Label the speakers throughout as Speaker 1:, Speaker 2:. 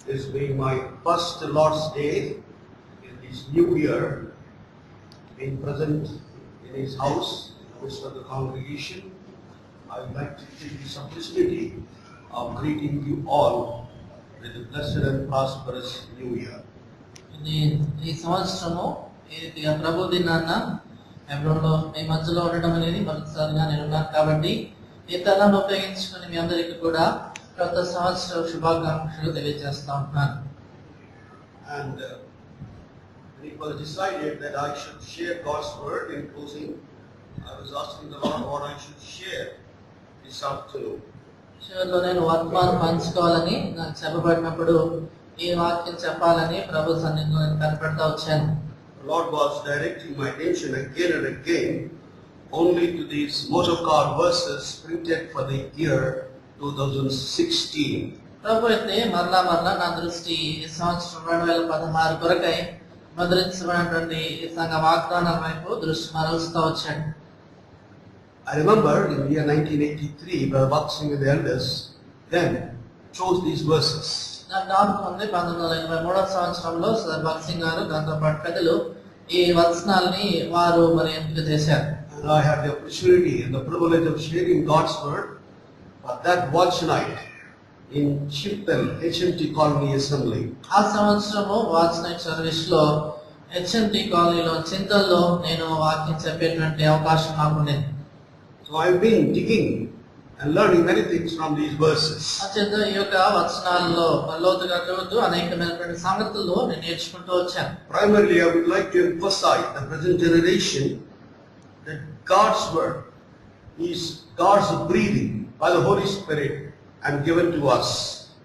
Speaker 1: this being my first Lord's Day in this new year, being present in His house, in the midst of the congregation, I would like to take this opportunity of greeting you all with a blessed and prosperous New Year.
Speaker 2: ఈ సంవత్సరము ఈ ప్రభు దినాన్న ఎబ్రోన్లో మీ మధ్యలో ఉండటం అనేది మొదటిసారిగా నేను ఉన్నాను కాబట్టి ఈ తరాన్ని ఉపయోగించుకుని మీ అందరికీ కూడా కొత్త సంవత్సర శుభాకాంక్షలు తెలియజేస్తా ఉంటున్నాను.
Speaker 1: And it was decided that I should share God's word in closing. I was asking the Lord what I should share this afternoon.
Speaker 2: చివరిలో నేను వర్తమానం పంచుకోవాలని నాకు చెప్పబడినప్పుడు ఈ వాక్యం చెప్పాలని ప్రభు సన్నిధిలో నేను కనపడతా వచ్చాను.
Speaker 1: The Lord was directing my attention again and again only to these motor car verses printed for the year 2016.
Speaker 2: ప్రభు అయితే మరలా నా దృష్టి ఈ సంవత్సరం 2016 కొరకై ముద్రించబడినటువంటి ఈ సంఘ వాగ్దానాల వైపు దృష్టి మరలుస్తూ వచ్చాడు.
Speaker 1: I remember in the year 1983, Brother Boxing with the elders then chose these verses.
Speaker 2: నాకు జ్ఞాపకం ఉంది 1983వ సంవత్సరంలో సర్ భగత్ సింగ్ గారు దాంతో పాటు పెద్దలు ఈ వచనాలని వారు మరి ఎంపిక చేశారు.
Speaker 1: And I had the opportunity and the privilege of sharing God's word for that watch night in Chilton HMT Colony Assembly.
Speaker 2: ఆ సంవత్సరము వాచ్ నైట్ సర్వీస్ లో హెచ్ఎంటి కాలనీలో చింతల్లో నేను వాక్యం చెప్పేటువంటి అవకాశం నాకు ఉండేది.
Speaker 1: So I've been digging and learning many things from these verses.
Speaker 2: అంచేత ఈ యొక్క వచనాల్లో లోతుగా చదువుతూ అనేకమైనటువంటి సంగతులు నేను నేర్చుకుంటూ వచ్చాను.
Speaker 1: Primarily, I would like to emphasize the present generation that God's word is God's breathing by the Holy Spirit and given to us.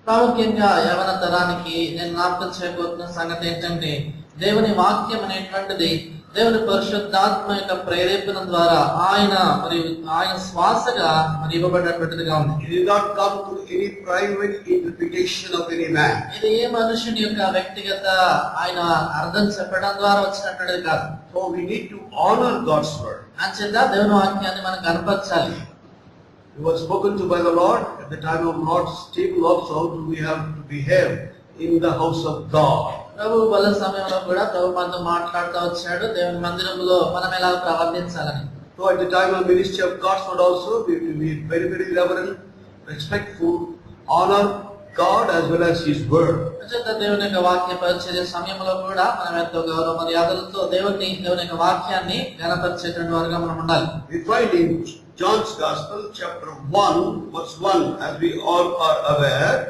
Speaker 2: ప్రాముఖ్యంగా యవన తరానికి నేను జ్ఞాపకం చేయబోతున్న సంగతి ఏంటంటే దేవుని వాక్యం అనేటువంటిది దేవుని పరిశుద్ధాత్మ యొక్క ప్రేరేపణ ద్వారా ఆయన శ్వాసగా మరి ఇవ్వబడినటువంటిదిగా ఉంది.
Speaker 1: It did not come to any private interpretation of any man.
Speaker 2: ఇది ఏ మనుషుని యొక్క వ్యక్తిగత ఆయన అర్థం చెప్పడం ద్వారా వచ్చినటువంటిది కాదు.
Speaker 1: So we need to honor God's word.
Speaker 2: అంచేత దేవుని వాక్యాన్ని మనం కనపరచాలి.
Speaker 1: We were spoken to by the Lord at the time of Lord's table also. How do we have to behave in the house of God?
Speaker 2: ప్రభు బల సమయంలో కూడా ప్రభు మనతో మాట్లాడుతూ వచ్చాడు దేవుని మందిరంలో మనం ఎలా ప్రవర్తించాలని.
Speaker 1: So at the time of ministry of God's word also, we have to be very, very reverent, respectful, honor God as well as His word.
Speaker 2: అంచేత దేవుని యొక్క వాక్య పరిచర్య సమయంలో కూడా మనం ఎంతో గౌరవ మర్యాదలతో దేవుని యొక్క వాక్యాన్ని ఘనపరిచేటువంటి వారుగా మనం ఉండాలి.
Speaker 1: We find in John's Gospel, chapter 1, verse 1, as we all are aware.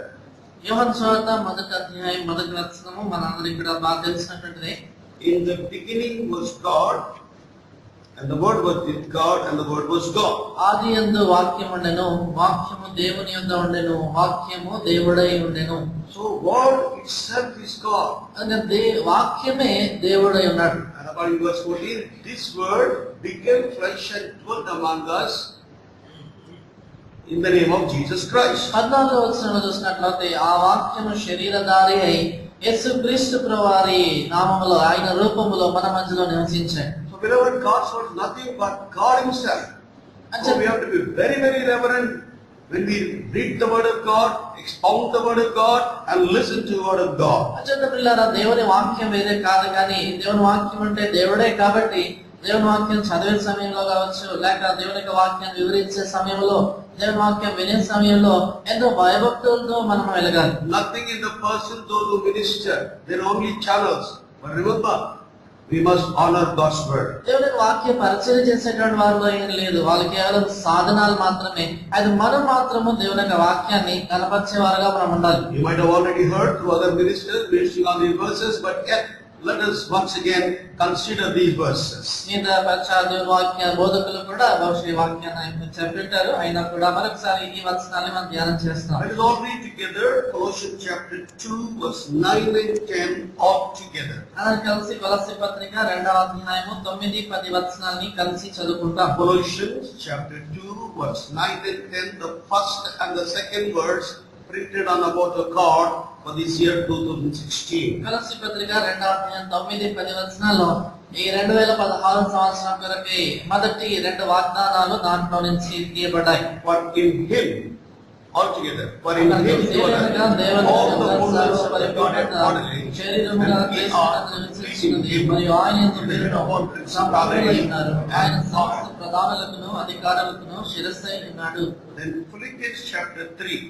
Speaker 2: యోహాను సువార్త మొదటి అధ్యాయం మొదటి వచనము మనందరికీ కూడా బాగా తెలిసినటువంటిదే.
Speaker 1: In the beginning was God, and the Word was with God, and the Word was God.
Speaker 2: ఆది యందు వాక్యము ఉండెను, వాక్యము దేవుని యొద్ద ఉండెను, వాక్యము దేవుడై ఉండెను.
Speaker 1: So Word itself is God.
Speaker 2: అంటే వాక్యమే దేవుడై ఉన్నాడు.
Speaker 1: And about in verse 14, this Word became flesh and dwelt among us in the name of Jesus Christ.
Speaker 2: 14వ వచనంలో చూసినట్లయితే ఆ వాక్యము శరీరధారి అయి యేసుక్రీస్తు ప్రభువారి నామములో ఆయన రూపములో మన మధ్యలో నివసించాడు.
Speaker 1: So beloved, God's word is nothing but God Himself. So we have to be very, very reverent when we read the word of God, expound the word of God, and listen to the word of God.
Speaker 2: అంచేత ప్రియులారా దేవుని వాక్యం వేరే కాదు కానీ దేవుని వాక్యం అంటే దేవుడే కాబట్టి దేవుని వాక్యం చదివే సమయంలో కావచ్చు లేక దేవుని యొక్క వాక్యాన్ని వివరించే సమయంలో దేవుని వాక్యం వినే సమయంలో ఎంతో భయభక్తులతో మనం వెలగాలి.
Speaker 1: Nothing in the person those who minister, they are only channels. But remember, we must honor God's word.
Speaker 2: దేవుని వాక్య పరిచయం చేసేటువంటి వారిలో ఏం లేదు, వాళ్ళు కేవలం సాధనాలు మాత్రమే. అది మనం మాత్రము దేవుని యొక్క వాక్యాన్ని కనపరిచే వారుగా మనం ఉండాలి.
Speaker 1: You might have already heard through other ministers ministering on these verses, but yet let us once again consider these verses.
Speaker 2: మీద పరిచయ వాక్య బోధకులు కూడా భవిష్య వాక్యాన్ని చెప్పింటారు, అయినా కూడా మరొకసారి ఈ వచనాన్ని మనం ధ్యానం చేస్తాం.
Speaker 1: Let us all read together Colossians chapter 2 verse 9 and 10 all together.
Speaker 2: అందరం కలిసి కొలస్సీ పత్రిక 2వ అధ్యాయము 9, 10 వచనాల్ని కలిసి చదువుకుంటాం.
Speaker 1: Colossians chapter 2 verse 9 and 10, the first and the second verse printed on about the card for this year 2016.
Speaker 2: కొలస్సీ పత్రిక 2వ అధ్యాయం 9, 10 వచనాల్లో ఈ 2016 సంవత్సరం కొరకై మొదటి 2 వాగ్దానాలు దాంట్లో నుంచి తీయబడ్డాయి.
Speaker 1: For in Him altogether. For in him dwelleth all the fullness of the Godhead bodily, and we are pleasing him, being upon principality and power. Then Philippians chapter 3.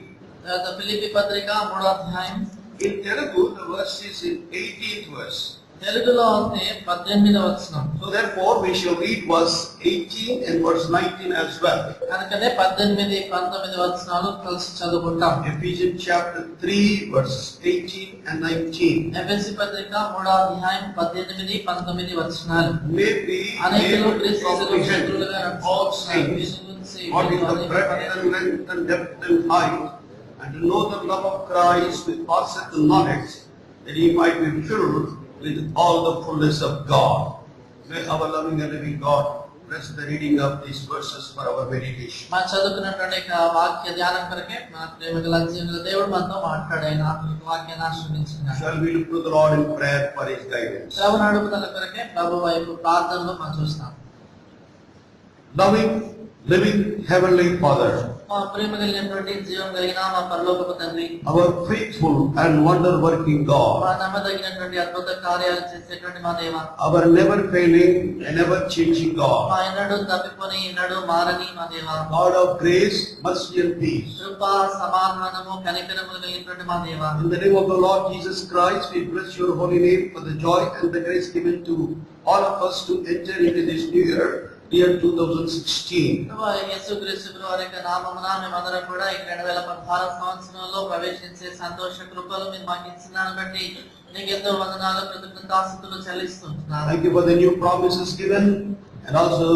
Speaker 2: Philippi పత్రిక 3వ అధ్యాయం.
Speaker 1: In Telugu, the verse is in 18th verse.
Speaker 2: తెలుగులో అయితే 18వ వచనం.
Speaker 1: So therefore we shall read verse 18 and verse 19 as well.
Speaker 2: కనుకనే 18, 19 వచనాలు కలిసి చదువుకుంటాం.
Speaker 1: Ephesians chapter 3 verses 18 and 19.
Speaker 2: ఎఫెసీ పత్రిక 3వ అధ్యాయం 18, 19 వచనాలు.
Speaker 1: Maybe
Speaker 2: అనేకులు
Speaker 1: able to
Speaker 2: క్రీస్తు
Speaker 1: comprehend
Speaker 2: శత్రువులుగా
Speaker 1: all things, what is the breadth and length and depth and height, and to know the love of Christ with passeth knowledge, that he might be filled with all the fullness of God. May our loving and living God bless the reading of these verses for our meditation.
Speaker 2: మనం చదువుకున్నటువంటి వాక్య ధ్యానం కొరకే మన ప్రేమగల జీవన దేవుడు మనతో మాట్లాడాయన వాక్యాన్ని ఆశీర్వదించుగాక.
Speaker 1: Shall we look to the Lord in prayer for his guidance?
Speaker 2: ప్రభువు అడుగుదల కొరకే ప్రభు వైపు ప్రార్థనలో మనం చూస్తాం.
Speaker 1: Loving, living, heavenly Father,
Speaker 2: మా ప్రేమ కలిగినటువంటి జీవం కలిగిన మా పరలోకపు తండ్రి,
Speaker 1: our faithful and wonder-working
Speaker 2: మా
Speaker 1: God,
Speaker 2: నమ్మదగినటువంటి అద్భుత కార్యాలు చేసేటువంటి మా దేవ,
Speaker 1: our never-failing and never-changing
Speaker 2: మా
Speaker 1: God,
Speaker 2: ఎన్నడూ తప్పిపోని ఎన్నడూ మారని మా దేవ,
Speaker 1: God of grace, mercy and peace.
Speaker 2: కృప సమాధానము కనికరము కలిగినటువంటి మా దేవ,
Speaker 1: In the name of the Lord Jesus Christ, we bless your holy name for the joy and the grace given to all of us to enter into this new year 2016.
Speaker 2: ప్రభువా యేసుక్రీస్తు ప్రభువు వారి యొక్క నామమున మేమందరం కూడా ఈ 2016 సంవత్సరంలో ప్రవేశించే సంతోష కృపలు మీరు మాకు ఇచ్చినారని బట్టి నీకు ఎంతో వందనాలు, కృతజ్ఞతాస్తుతులు చెల్లిస్తున్నాను.
Speaker 1: Thank you for the new promises given and also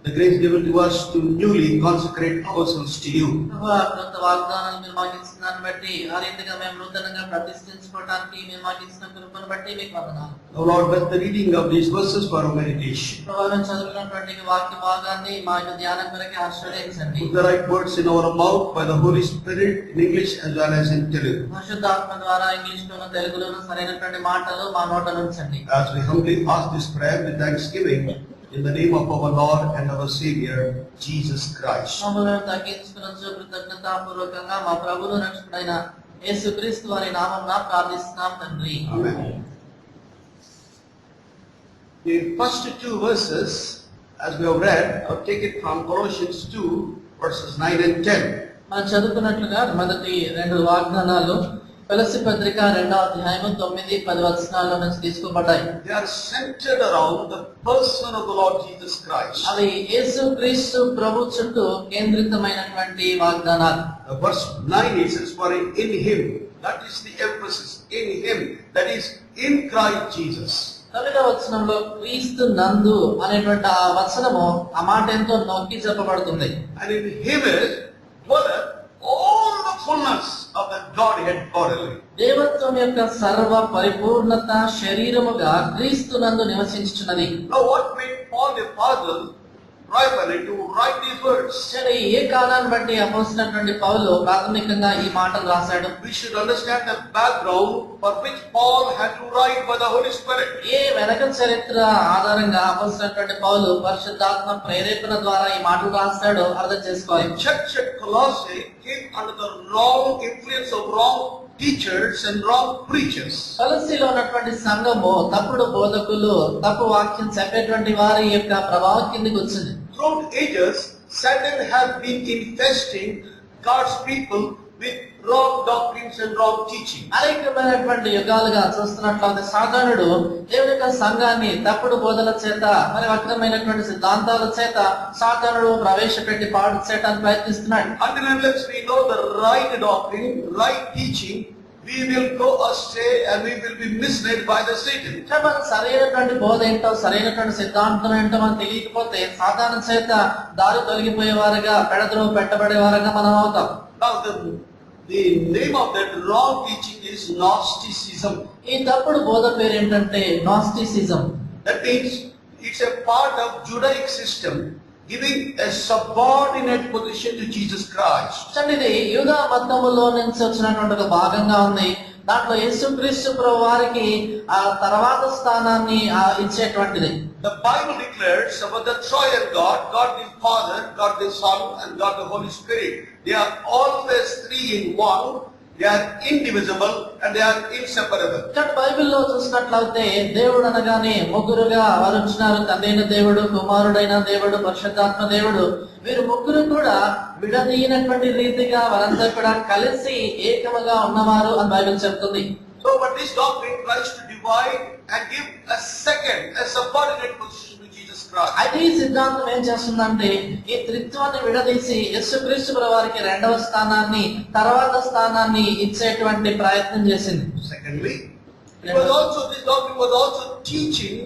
Speaker 1: the grace given to us to newly consecrate ourselves to you.
Speaker 2: ప్రభువా కృత వాగ్దానాలు మీరు మాకు ఇచ్చినారని బట్టి ఆ రీతిగా మేము నూతనంగా ప్రతిష్ఠించుకోవడానికి మీరు మాకు ఇచ్చిన కృపను బట్టి మీకు వందనాలు.
Speaker 1: Now Lord, bless the reading of these verses for our meditation.
Speaker 2: ప్రభువా మేము చదువుకున్నటువంటి వాక్య భాగాన్ని మా యొక్క ధ్యానం కొరకు ఆశీర్వదించండి.
Speaker 1: Put the right words in our mouth by the Holy Spirit in English as well as in Telugu.
Speaker 2: పరిశుద్ధాత్మ ద్వారా ఇంగ్లీష్లోను తెలుగులోను సరైనటువంటి మాటలు మా నోట నుంచండి.
Speaker 1: As we humbly ask this prayer with thanksgiving in the name of our Lord and our Savior, Jesus Christ.
Speaker 2: మమ్మల్ని తగ్గించుకునొచ్చు కృతజ్ఞతాపూర్వకంగా మా ప్రభువును రక్షకుడైన యేసుక్రీస్తు వారి నామమున ప్రార్థిస్తున్నాం తండ్రి.
Speaker 1: Amen. The first two verses, as we have read, are taken from Colossians 2, verses 9 and 10.
Speaker 2: మనం చదువుకున్నట్లుగా మొదటి 2 వాగ్దానాలు ఫిలిప్పీ పత్రిక 2వ అధ్యాయం 9, 10 వచనాల్లో నుంచి తీసుకోబడ్డాయి.
Speaker 1: They are centered around the person of the Lord Jesus Christ.
Speaker 2: అవి యేసుక్రీస్తు ప్రభు చుట్టూ కేంద్రితమైనటువంటి వాగ్దానాలు.
Speaker 1: Verse 9 it says, for in him, that is the emphasis, in him, that is in Christ Jesus.
Speaker 2: 9వ వచనంలో క్రీస్తు నందు అనేటువంటి ఆ వచనము ఆ మాట ఎంతో నొక్కి చెప్పబడుతుంది.
Speaker 1: And in him is dwelleth all the fullness of the Godhead bodily.
Speaker 2: దేవత్వం యొక్క సర్వ పరిపూర్ణత శరీరముగా క్రీస్తు నందు నివసించుచున్నది.
Speaker 1: Now what made Paul the apostle primarily to write these words?
Speaker 2: సరే, ఏ కాలాన్ని బట్టి అపోస్తలుడైనటువంటి పౌలు ప్రాథమికంగా ఈ మాటలు రాశాడు?
Speaker 1: We should understand the background for which Paul had to write by the Holy Spirit.
Speaker 2: ఏ వెనక చరిత్ర ఆధారంగా అపోస్తలుడైనటువంటి పౌలు పరిశుద్ధాత్మ ప్రేరేపణ ద్వారా ఈ మాటలు రాశాడో అర్థం చేసుకోవాలి.
Speaker 1: The church at Colossae came under the wrong influence of wrong teachers and wrong preachers.
Speaker 2: కొలస్సీలో ఉన్నటువంటి సంఘము తప్పుడు బోధకులు, తప్పు వాక్యం చెప్పేటువంటి వారి యొక్క ప్రభావం కిందకి వచ్చింది.
Speaker 1: Throughout ages, Satan has been infesting God's people with wrong doctrines and wrong teaching.
Speaker 2: అనేకమైనటువంటి యుగాలుగా చూస్తున్నట్లయితే సాధారణుడు దేవుని యొక్క సంఘాన్ని తప్పుడు బోధల చేత మరి వక్రమైనటువంటి సిద్ధాంతాల చేత సాధారణుడు ప్రవేశపెట్టి పాడు చేయడానికి ప్రయత్నిస్తున్నాడు.
Speaker 1: Until unless we know the right doctrine, right teaching, we will go astray and we will be misled by the Satan.
Speaker 2: మనం సరైనటువంటి బోధ ఏంటో, సరైనటువంటి సిద్ధాంతం ఏంటో మనం తెలియకపోతే సాధారణ చేత దారి తొలగిపోయేవారుగా, పెడద్రోవ పెట్టబడేవారుగా మనం అవుతాం.
Speaker 1: Now the name of that wrong teaching is Gnosticism.
Speaker 2: ఈ తప్పుడు బోధ పేరు ఏంటంటే నాస్టిసిజం.
Speaker 1: That means it's a part of Judaic system giving a subordinate position to Jesus Christ.
Speaker 2: ఇది యూదా మతములో నుంచి వచ్చినటువంటి ఒక భాగంగా ఉంది. దాంట్లో యేసుక్రీస్తు ప్రభు వారికి ఆ తర్వాత స్థానాన్ని ఇచ్చేటువంటిది.
Speaker 1: The Bible declares about the Trojan God, God the Father, God the Son, and God the Holy Spirit. They are always three in one. They are indivisible and they are inseparable.
Speaker 2: ఇక్కడ బైబిల్లో చూసినట్లయితే దేవుడు అనగానే ముగ్గురుగా వారు వచ్చినారు. తండ్రి అయిన దేవుడు, కుమారుడైన దేవుడు, పరిశుద్ధాత్మ దేవుడు. వీరు ముగ్గురు కూడా విడదీయనటువంటి రీతిగా వారంతా కూడా కలిసి ఏకముగా ఉన్నవారు అని బైబిల్ చెప్తుంది.
Speaker 1: So but this doctrine tries to divide and give a second, a subordinate position to Jesus Christ.
Speaker 2: అయితే ఈ సిద్ధాంతం ఏం చేస్తుందంటే ఈ త్రిత్వాన్ని విడదీసి యేసుక్రీస్తు వారికి రెండవ స్థానాన్ని, తర్వాత స్థానాన్ని ఇచ్చేటువంటి ప్రయత్నం చేసింది.
Speaker 1: Secondly, this doctrine was also teaching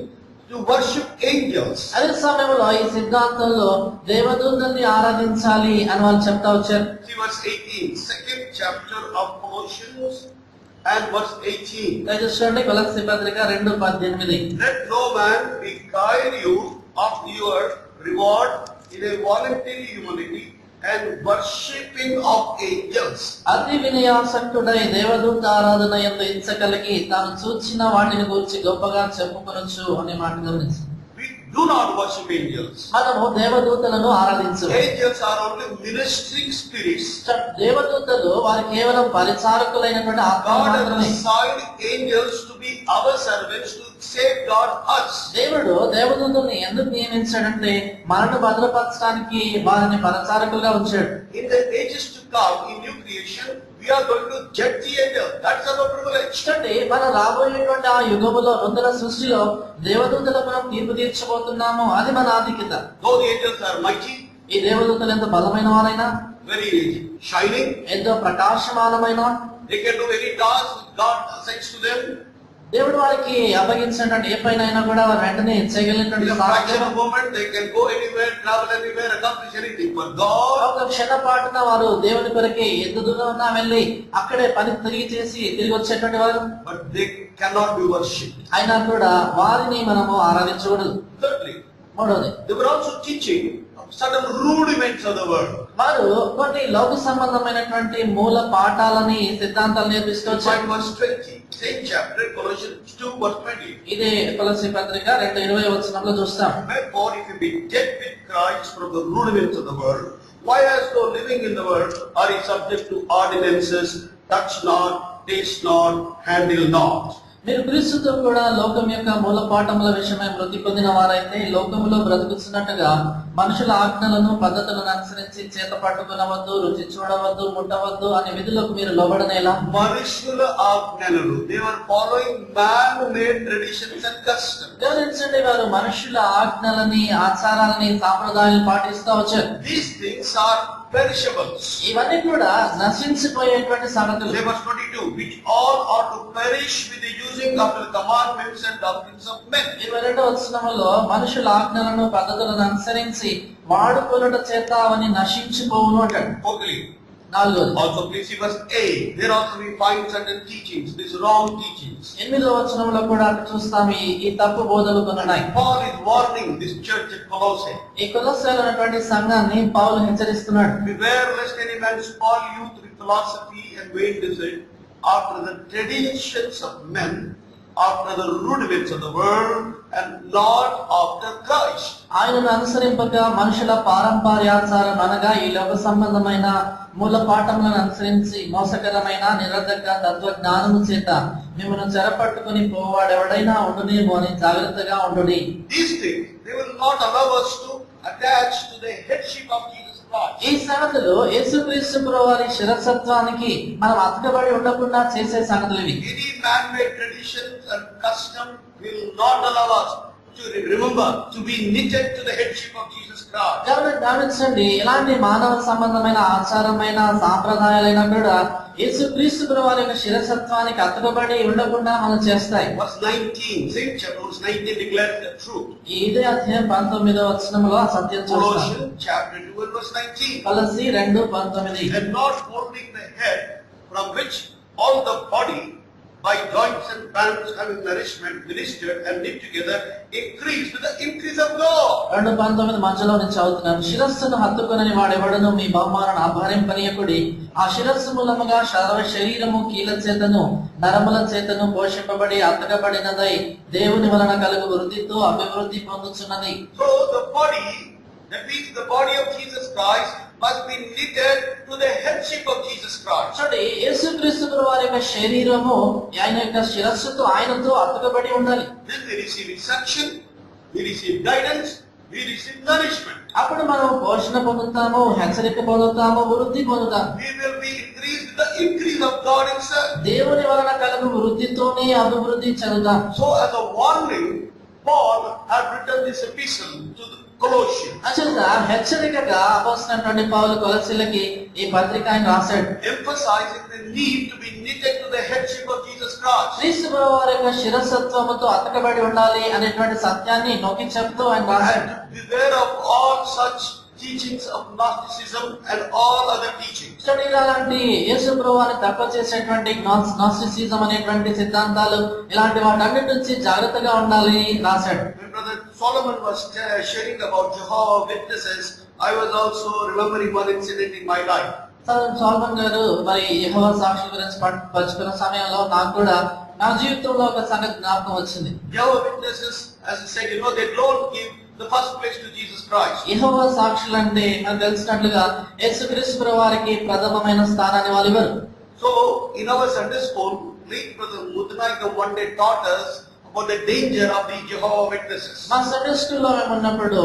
Speaker 1: to worship angels.
Speaker 2: అదే సమయంలో ఈ సిద్ధాంతంలో దేవదూతల్ని ఆరాధించాలి అని వాళ్ళు చెప్తా వచ్చారు.
Speaker 1: See verse 18, second chapter of Colossians and verse 18.
Speaker 2: చూడండి కొలస్సీ పత్రిక 2:18.
Speaker 1: Let no man beguile you of your reward in a voluntary humility and worshipping of angels.
Speaker 2: అతి వినయాసక్తుడై దేవదూత ఆరాధన యందు ఇచ్చ కలిగి తాను చూచిన వాటిని గురించి గొప్పగా చెప్పుకొనొచ్చు అనే మాట గమనించు.
Speaker 1: We do not worship angels.
Speaker 2: మనము దేవదూతలను ఆరాధించము.
Speaker 1: Angels are only ministering spirits.
Speaker 2: దేవదూతలు వారు కేవలం పరిచారకులైనటువంటి ఆత్మలు
Speaker 1: God has
Speaker 2: మాత్రమే.
Speaker 1: assigned angels to be our servants to safeguard us.
Speaker 2: దేవుడు దేవదూతల్ని ఎందుకు నియమించాడంటే మనను భద్రపరచడానికి వారిని పరిచారకులుగా ఉంచాడు.
Speaker 1: In the ages to come, in new creation, we are going to judge the angels. That's our privilege.
Speaker 2: అంటే మనం రాబోయేటువంటి ఆ యుగములో నూతన సృష్టిలో దేవదూతలకు మనం తీర్పు తీర్చబోతున్నాము. అది మన ఆధిక్యత.
Speaker 1: Though the angels are mighty,
Speaker 2: ఈ దేవదూతలు ఎంత బలమైన వారైనా,
Speaker 1: very shining,
Speaker 2: ఎంతో ప్రకాశమానమైన,
Speaker 1: they can do any task God assigns to them.
Speaker 2: దేవుడు వారికి అప్పగించినటువంటి ఏ పైన అయినా కూడా వారు వెంటనే
Speaker 1: In
Speaker 2: చేయగలిగినటువంటి
Speaker 1: a fraction of a moment, they can go anywhere, travel anywhere, accomplish anything. But God,
Speaker 2: ఒక క్షణపాటున వారు దేవుని కొరకే ఎంత దూరం ఉన్నా వెళ్ళి అక్కడే పని తిరిగి వచ్చేటువంటి వారు.
Speaker 1: but they cannot be worshipped.
Speaker 2: అయినా కూడా వారిని మనము ఆరాధించకూడదు.
Speaker 1: Thirdly,
Speaker 2: మూడవది,
Speaker 1: they were also teaching certain rudiments of the word.
Speaker 2: వారు కొన్ని లోక సంబంధమైనటువంటి మూల పాఠాలని, సిద్ధాంతాలు నేర్పిస్తూ వచ్చారు.
Speaker 1: Verse 20, same chapter, Colossians 2, verse 20.
Speaker 2: ఇదే కొలస్సీ పత్రిక 2:20 వచనంలో చూస్తాం.
Speaker 1: Therefore, if you be dead with Christ from the rudiments of the world, why as though living in the world are ye subject to ordinances, touch not, taste not, handle not.
Speaker 2: మీరు క్రీస్తుతో కూడా లోకం యొక్క మూల పాఠముల విషయమై మృతి పొందిన వారైతే లోకములో బ్రతుకుతున్నట్టుగా మనుషుల ఆజ్ఞలను, పద్ధతులను అనుసరించి చేత పట్టుకునవద్దు, రుచి చూడవద్దు, ముట్టవద్దు అనే విధులకు మీరు లోబడనేలా.
Speaker 1: మనుషుల ఆజ్ఞలు, they were following man-made traditions and customs.
Speaker 2: గమనించండి, వారు మనుషుల ఆజ్ఞలని, ఆచారాలని, సాంప్రదాయాలను పాటిస్తూ వచ్చారు.
Speaker 1: These things are perishables.
Speaker 2: ఇవన్నీ కూడా నశించిపోయేటువంటి సంగతులు.
Speaker 1: Verse 22, which all ought to perish with the using of the commandments and doctrines of men.
Speaker 2: 22వ వచనములో మనుషుల ఆజ్ఞలను, పద్ధతులను అనుసరించి వాడుకొనుట చేత అవన్నీ నశించిపోవును అంటాడు.
Speaker 1: Fourthly,
Speaker 2: నాలుగోది,
Speaker 1: also please see verse 8. There also we find certain teachings, these wrong teachings.
Speaker 2: 8వ వచనంలో కూడా చూస్తాం ఈ తప్పు బోధలు కొన్ని ఉన్నాయి.
Speaker 1: Paul is warning this church at Colossae.
Speaker 2: ఈ కొలొస్సీలో ఉన్నటువంటి సంఘాన్ని పౌలు హెచ్చరిస్తున్నాడు.
Speaker 1: Beware lest any man spoil you through philosophy and vain desire, after the traditions of men, after the rudiments of the world, and not after Christ.
Speaker 2: ఆయనను అనుసరింపక మనుషుల పారంపర్యాచారం అనగా ఈ లోక సంబంధమైన మూల పాఠములను అనుసరించి మోసకరమైన నిరర్ధక తత్వజ్ఞానము చేత మిమ్మల్ని చెరపట్టుకుని పోవాడెవడైనా ఉండునేమో అని జాగ్రత్తగా ఉండుడి.
Speaker 1: These things, they will not allow us to attach to the headship of Jesus Christ.
Speaker 2: ఈ సంగతులు యేసుక్రీస్తు వారి శిరసత్వానికి మనం అతకబడి ఉండకుండా చేసే సంగతులు ఇవి.
Speaker 1: Any man-made traditions and custom will not allow us to remember to be knitted to the headship of Jesus Christ.
Speaker 2: గమనించండి, ఎలాంటి మానవ సంబంధమైన ఆచారమైన సాంప్రదాయాలైనా కూడా యేసుక్రీస్తు వారి యొక్క శిరసత్వానికి అతకబడి ఉండకుండా మనం చేస్తాయి.
Speaker 1: Verse 19, same chapter, verse 19 declares the truth.
Speaker 2: ఇదే అధ్యాయం 19వ వచనంలో ఆ సత్యం చూస్తాం.
Speaker 1: Colossians chapter 2 and verse 19.
Speaker 2: కొలస్సీ 2:19.
Speaker 1: And not holding the head, from which all the body, by joints and bands having nourishment, ministered and knit together, increase with the increase of God.
Speaker 2: 2:19 మధ్యలో నుంచి చదువుతున్నాను. శిరస్సును హత్తుకొనని వాడెవడను మీ బహుమానం ఆభారింపనీయకుడి. ఆ శిరస్సు మూలముగా సర్వ శరీరము కీల చేతను నరముల చేతను పోషింపబడి అతకబడినదై దేవుని వలన కలుగు వృద్ధితో అభివృద్ధి పొందుచున్నది.
Speaker 1: So the body, that means the body of Jesus Christ, must be knitted to the headship of Jesus Christ.
Speaker 2: చూడండి, యేసుక్రీస్తు వారి యొక్క శరీరము ఆయన యొక్క శిరస్సుతో ఆయనతో అతుకబడి ఉండాలి.
Speaker 1: Then we receive instruction, we receive guidance, we receive nourishment.
Speaker 2: అప్పుడు మనం పోషణ పొందుతాము, హెచ్చరిక పొందుతాము, వృద్ధి పొందుతాము.
Speaker 1: We will be increased with the increase of God himself.
Speaker 2: దేవుని వలన కలుగు వృద్ధితోనే అభివృద్ధి చెందుతాం.
Speaker 1: So as a warning, Paul had written this epistle to the Colossians.
Speaker 2: అసలుగా హెచ్చరికగా అపోస్తలుడైన పౌలు కొలస్సీలకి ఈ పత్రిక ఆయన రాశాడు.
Speaker 1: Emphasizing the need to be knitted to the headship of Jesus Christ.
Speaker 2: క్రీస్తు వారి యొక్క శిరస్సత్వముతో అతకబడి ఉండాలి అనేటువంటి సత్యాన్ని నొక్కి చెప్తూ ఆయన రాశాడు.
Speaker 1: And beware of all such teachings of Gnosticism and all other teachings.
Speaker 2: చూడండి, ఇలాంటి యేసు ప్రభువుని తక్కువ చేసేటువంటి నాస్టిసిజం అనేటువంటి సిద్ధాంతాలు ఇలాంటి వాటన్నిటి నుంచి జాగ్రత్తగా ఉండాలి రాశాడు.
Speaker 1: When Brother Solomon was sharing about Jehovah's Witnesses, I was also remembering one incident in my life.
Speaker 2: Solomon గారు మరి యెహోవా సాక్షుల గురించి పంచుకున్న సమయంలో నాకు కూడా నా జీవితంలో ఒక సంగతి జ్ఞాపకం వచ్చింది.
Speaker 1: Jehovah's Witnesses, as I said, they don't give the first place to Jesus Christ.
Speaker 2: యెహోవా సాక్షులు అంటే మనకు తెలిసినట్లుగా యేసుక్రీస్తు వారికి ప్రథమమైన స్థానాన్ని వాళ్ళు ఇవ్వరు.
Speaker 1: So in our Sunday school, Brother Muthanayakam one day taught us about the danger of the Jehovah's Witnesses.
Speaker 2: మా సండే స్కూల్లో మేము ఉన్నప్పుడు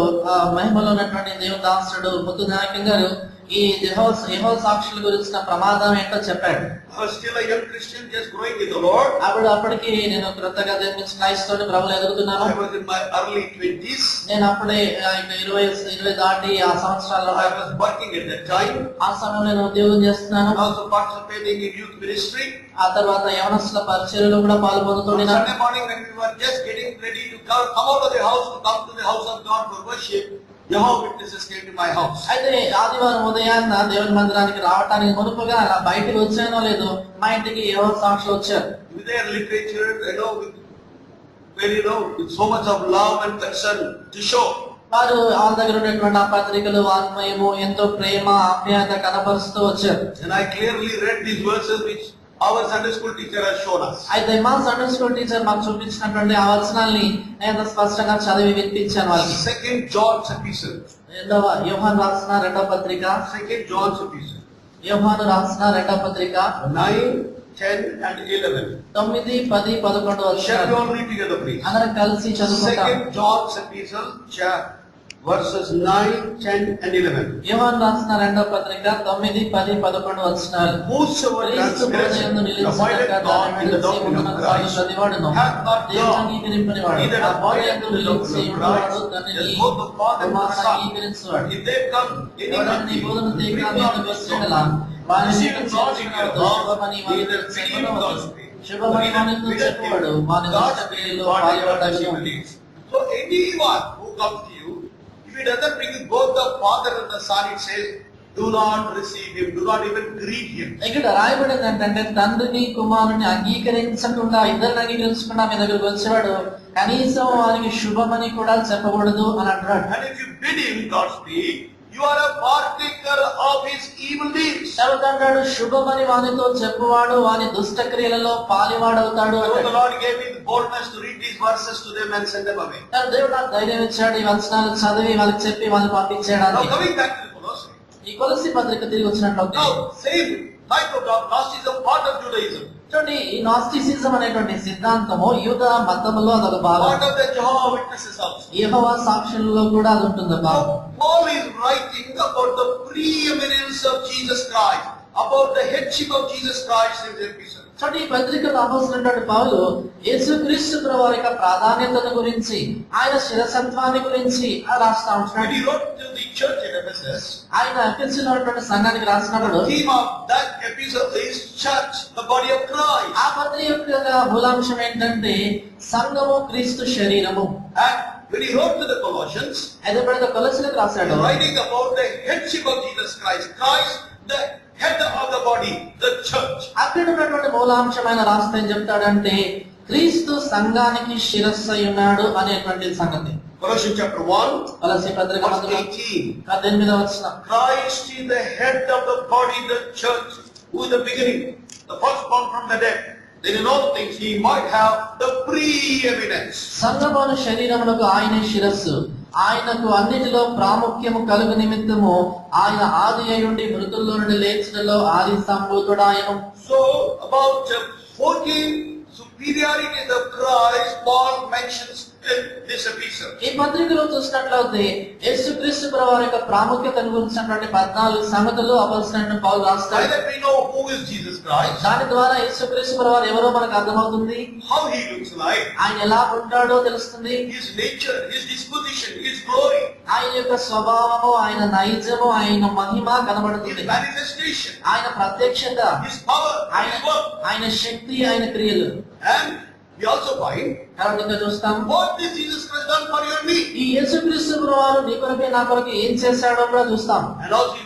Speaker 2: మహిమలో ఉన్నటువంటి దేవదాసుడు ముత్తునాయకం గారు ఈ యెహోవా సాక్షుల గురించిన ప్రమాదం ఏంటో చెప్పాడు.
Speaker 1: I was still a young Christian, just growing in the Lord.
Speaker 2: అప్పటికి నేను క్రొత్తగా జన్మించిన క్రైస్తవుని ప్రభువులో ఎదుగుతున్నాను.
Speaker 1: I was in my early 20s.
Speaker 2: నేను అప్పుడే 20 దాటి ఆ సంవత్సరాల్లో
Speaker 1: I was working at that time.
Speaker 2: ఆ సమయంలో నేను ఉద్యోగం చేస్తున్నాను.
Speaker 1: Also participating in youth ministry.
Speaker 2: ఆ తర్వాత యవనస్తుల పరిచర్యలో కూడా
Speaker 1: On
Speaker 2: పాల్గొంటున్నాను.
Speaker 1: Sunday morning when we were just getting ready to come out of the house to come to the house of God for worship, Jehovah's Witnesses came to my house.
Speaker 2: అయితే ఆదివారం ఉదయాన్న దేవుని మందిరానికి రావడానికి మునుపుగా అలా బయటికి వచ్చానో లేదో మా ఇంటికి యెహోవా సాక్షులు వచ్చారు.
Speaker 1: With their literature, with so much of love and concern to show.
Speaker 2: వారు వాళ్ళ దగ్గర ఉన్నటువంటి ఆ పత్రికలు వాంగ్మయము ఎంతో ప్రేమ ఆప్యాయత కనపరుస్తూ వచ్చారు.
Speaker 1: And I clearly read these verses which our Sunday school teacher has shown us.
Speaker 2: అయితే మా సండే స్కూల్ టీచర్ మాకు చూపించినటువంటి ఆ వచనాల్ని నేను స్పష్టంగా చదివి వినిపించాను వాళ్ళకి.
Speaker 1: Second John's epistle.
Speaker 2: యోహాను రాసిన రెండవ పత్రిక.
Speaker 1: Second John's epistle.
Speaker 2: యోహాను రాసిన రెండవ పత్రిక
Speaker 1: 9, 10 and 11.
Speaker 2: 9, 10, 11
Speaker 1: Shall we
Speaker 2: వచనాలు
Speaker 1: all read together, please?
Speaker 2: అందరం కలిసి చదువుకుంటాం.
Speaker 1: Second John's epistle, verses 9, 10 and 11.
Speaker 2: యోహాను రాసిన రెండవ పత్రిక 9, 10, 11 వచనాలు.
Speaker 1: Whosoever
Speaker 2: క్రీస్తు బోధయందు నిలిచినక దాని విడిచి ఉన్నతసాగు ప్రతివాడును దేవుని అంగీకరింపనివాడు. ఆ బోధయందు నిలిచి ఉన్నవాడు దానిని కుమారుని అంగీకరించువాడు.
Speaker 1: If they come,
Speaker 2: ఎవరైనా నీ బోధను తీగ మీదకు వచ్చేలా వారిని చేర్చుకునేవాడు. శుభమని వారితో చెప్పనవద్దు. శుభమని వారితో చెప్పువాడు వాని దుష్ట క్రియల్లో పాల్పడను.
Speaker 1: So anyone who comes to you, if he doesn't bring both the Father and the Son, it says, do not receive him, do not even greet him.
Speaker 2: ఇక్కడ రాయబడింది ఏంటంటే తండ్రిని కుమారుని అంగీకరించకుండా ఇద్దరిని అంగీకరించకుండా మీ దగ్గరకు వచ్చేవాడు కనీసం వారికి శుభమని కూడా చెప్పకూడదు అని అంటున్నాడు.
Speaker 1: And if you bid him Godspeed, you are a partaker of his evil deeds.
Speaker 2: అంటాడు శుభమని వానితో చెప్పువాడు వాని దుష్ట క్రియలలో పాలివాడవుతాడు
Speaker 1: So the
Speaker 2: అంటాడు.
Speaker 1: Lord gave me the boldness to read these verses to them and send them away.
Speaker 2: దేవుడు నాకు ధైర్యం ఇచ్చాడు ఈ వచనాలు చదివి వాళ్ళకి చెప్పి వాళ్ళని
Speaker 1: Now
Speaker 2: పంపించేయడానికి.
Speaker 1: coming back to the Colossae.
Speaker 2: ఈ కొలస్సీ పత్రిక తిరిగి వచ్చినట్లయితే
Speaker 1: Now same type of Gnosticism, part of Judaism.
Speaker 2: చూడండి, ఈ నాస్టిసిజం అనేటువంటి సిద్ధాంతము యూద మతములో అదొక భాగం.
Speaker 1: Part of the Jehovah's Witnesses also.
Speaker 2: యెహోవా సాక్షులలో కూడా అది ఉంటుంది భాగం.
Speaker 1: Now, Paul is writing about the preeminence of Jesus Christ, about the headship of Jesus Christ in the epistle.
Speaker 2: చూడండి, ఈ పత్రికలో అపోస్తలుడైన పౌలు యేసుక్రీస్తు ప్రభువు యొక్క ప్రాధాన్యతను గురించి ఆయన శిరసత్వాన్ని గురించి రాస్తా
Speaker 1: When
Speaker 2: ఉంటున్నాడు.
Speaker 1: he wrote to the church in Ephesus,
Speaker 2: ఆయన ఎఫెసీలో ఉన్నటువంటి సంఘానికి రాసినప్పుడు
Speaker 1: the theme of that epistle is church, the body of Christ.
Speaker 2: ఆ పత్రిక యొక్క మూలాంశం ఏంటంటే సంఘము క్రీస్తు శరీరము.
Speaker 1: And when he wrote to the Colossians,
Speaker 2: అయితే ఇప్పుడు కొలస్సీలకు రాశాడు
Speaker 1: writing about the headship of Jesus Christ, Christ, the head of the body, the church.
Speaker 2: ఆ అక్కడ ఉన్నటువంటి మూలాంశమైన రాస్తే ఏం చెప్తాడంటే క్రీస్తు సంఘానికి శిరస్సు అయి ఉన్నాడు అనేటువంటి సంగతి.
Speaker 1: Colossians chapter 1,
Speaker 2: కొలస్సీ పత్రిక
Speaker 1: verse 18.
Speaker 2: 18వ వచనం.
Speaker 1: Christ is the head of the body, the church, who is the beginning, the firstborn from the dead. Then in all things he might have the preeminence.
Speaker 2: సంఘమును శరీరమునకు ఆయనే శిరస్సు, ఆయనకు అన్నిటిలో ప్రాముఖ్యము కలుగు నిమిత్తము ఆయన ఆది అయ్యుండి మృతుల్లో నుండి లేచుటలో ఆది సంభూతుడాయను.
Speaker 1: So about 14 superiorities of Christ Paul mentions in this epistle.
Speaker 2: ఈ పత్రికలో చూసినట్లయితే యేసుక్రీస్తు ప్రభువారి యొక్క ప్రాముఖ్యతను గురించినటువంటి 14 సంగతులు అపోస్తలుడైన పౌలు
Speaker 1: By
Speaker 2: రాస్తాడు.
Speaker 1: that we know who is Jesus Christ,
Speaker 2: దాని ద్వారా యేసుక్రీస్తు ప్రభువారు ఎవరో మనకు అర్థమవుతుంది.
Speaker 1: how he looks like,
Speaker 2: ఆయన ఎలా ఉంటాడో తెలుస్తుంది.
Speaker 1: his nature, his disposition, his glory,
Speaker 2: ఆయన యొక్క స్వభావము, ఆయన నైజము, ఆయన మహిమ
Speaker 1: his
Speaker 2: కనబడుతుంది.
Speaker 1: manifestation,
Speaker 2: ఆయన ప్రత్యక్షత,
Speaker 1: his power,
Speaker 2: ఆయన
Speaker 1: his work.
Speaker 2: ఆయన శక్తి, ఆయన క్రియలు.
Speaker 1: And we also find
Speaker 2: కాబట్టి ఇంకా చూస్తాం
Speaker 1: what did Jesus Christ done for you and me.
Speaker 2: ఈ యేసుక్రీస్తు ప్రభువారు నీ కొరకు నా కొరకు ఏం చేశాడో కూడా చూస్తాం.
Speaker 1: And also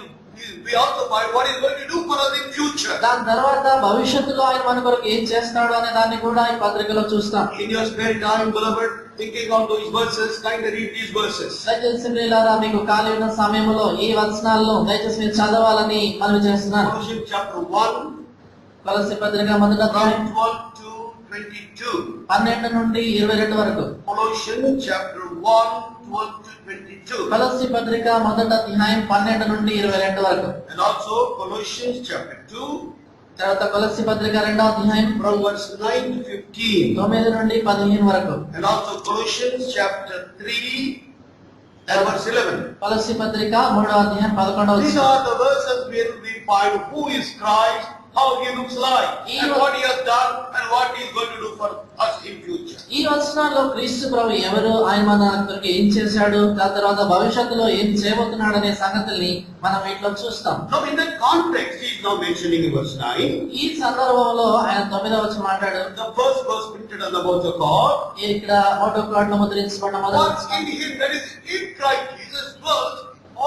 Speaker 1: we also find what he's going to do for us in future.
Speaker 2: దాని తర్వాత భవిష్యత్తులో ఆయన మన కొరకు ఏం చేస్తాడు అనే దాన్ని కూడా ఈ పత్రికలో చూస్తాం.
Speaker 1: In your spare time, beloved, thinking on these verses, trying to read these verses.
Speaker 2: దయచేసి ప్రియులారా, మీకు ఖాళీ ఉన్న సమయంలో ఈ వచనాలను దయచేసి మీరు చదవాలని మనవి చేస్తున్నాను.
Speaker 1: Colossians chapter 1,
Speaker 2: కొలస్సీ పత్రిక మొదటి అధ్యాయం
Speaker 1: from 12 to 22.
Speaker 2: 12 నుండి 22 వరకు.
Speaker 1: Colossians chapter 1, 12 to 22.
Speaker 2: కొలస్సీ పత్రిక మొదటి అధ్యాయం 12 నుండి 22 వరకు.
Speaker 1: And also Colossians chapter 2,
Speaker 2: తర్వాత కొలస్సీ పత్రిక 2వ అధ్యాయం
Speaker 1: from verse 9 to 15.
Speaker 2: 9 నుండి 15 వరకు.
Speaker 1: And also Colossians chapter 3 and verse 11.
Speaker 2: కొలస్సీ పత్రిక 3వ అధ్యాయం 11వ
Speaker 1: These
Speaker 2: వచనం.
Speaker 1: are the verses where we find who is Christ, how he looks like, and what he has done, and what he is going to do for us in future.
Speaker 2: ఈ వచనాల్లో క్రీస్తు ప్రభు ఎవరు, ఆయన మన కొరకు ఏం చేశాడు, దాని తర్వాత భవిష్యత్తులో ఏం చేయబోతున్నాడు అనే సంగతుల్ని మనం వీటిలో చూస్తాం.
Speaker 1: Now in that context, he is now mentioning in verse 9,
Speaker 2: ఈ సందర్భంలో ఆయన 9వ వచనం మాట్లాడు.
Speaker 1: the first verse printed on the mouth of God.
Speaker 2: ఇక్కడ మోటో కార్డులో ముద్రించబడిన మొదటి
Speaker 1: What's in him, that is in Christ Jesus dwells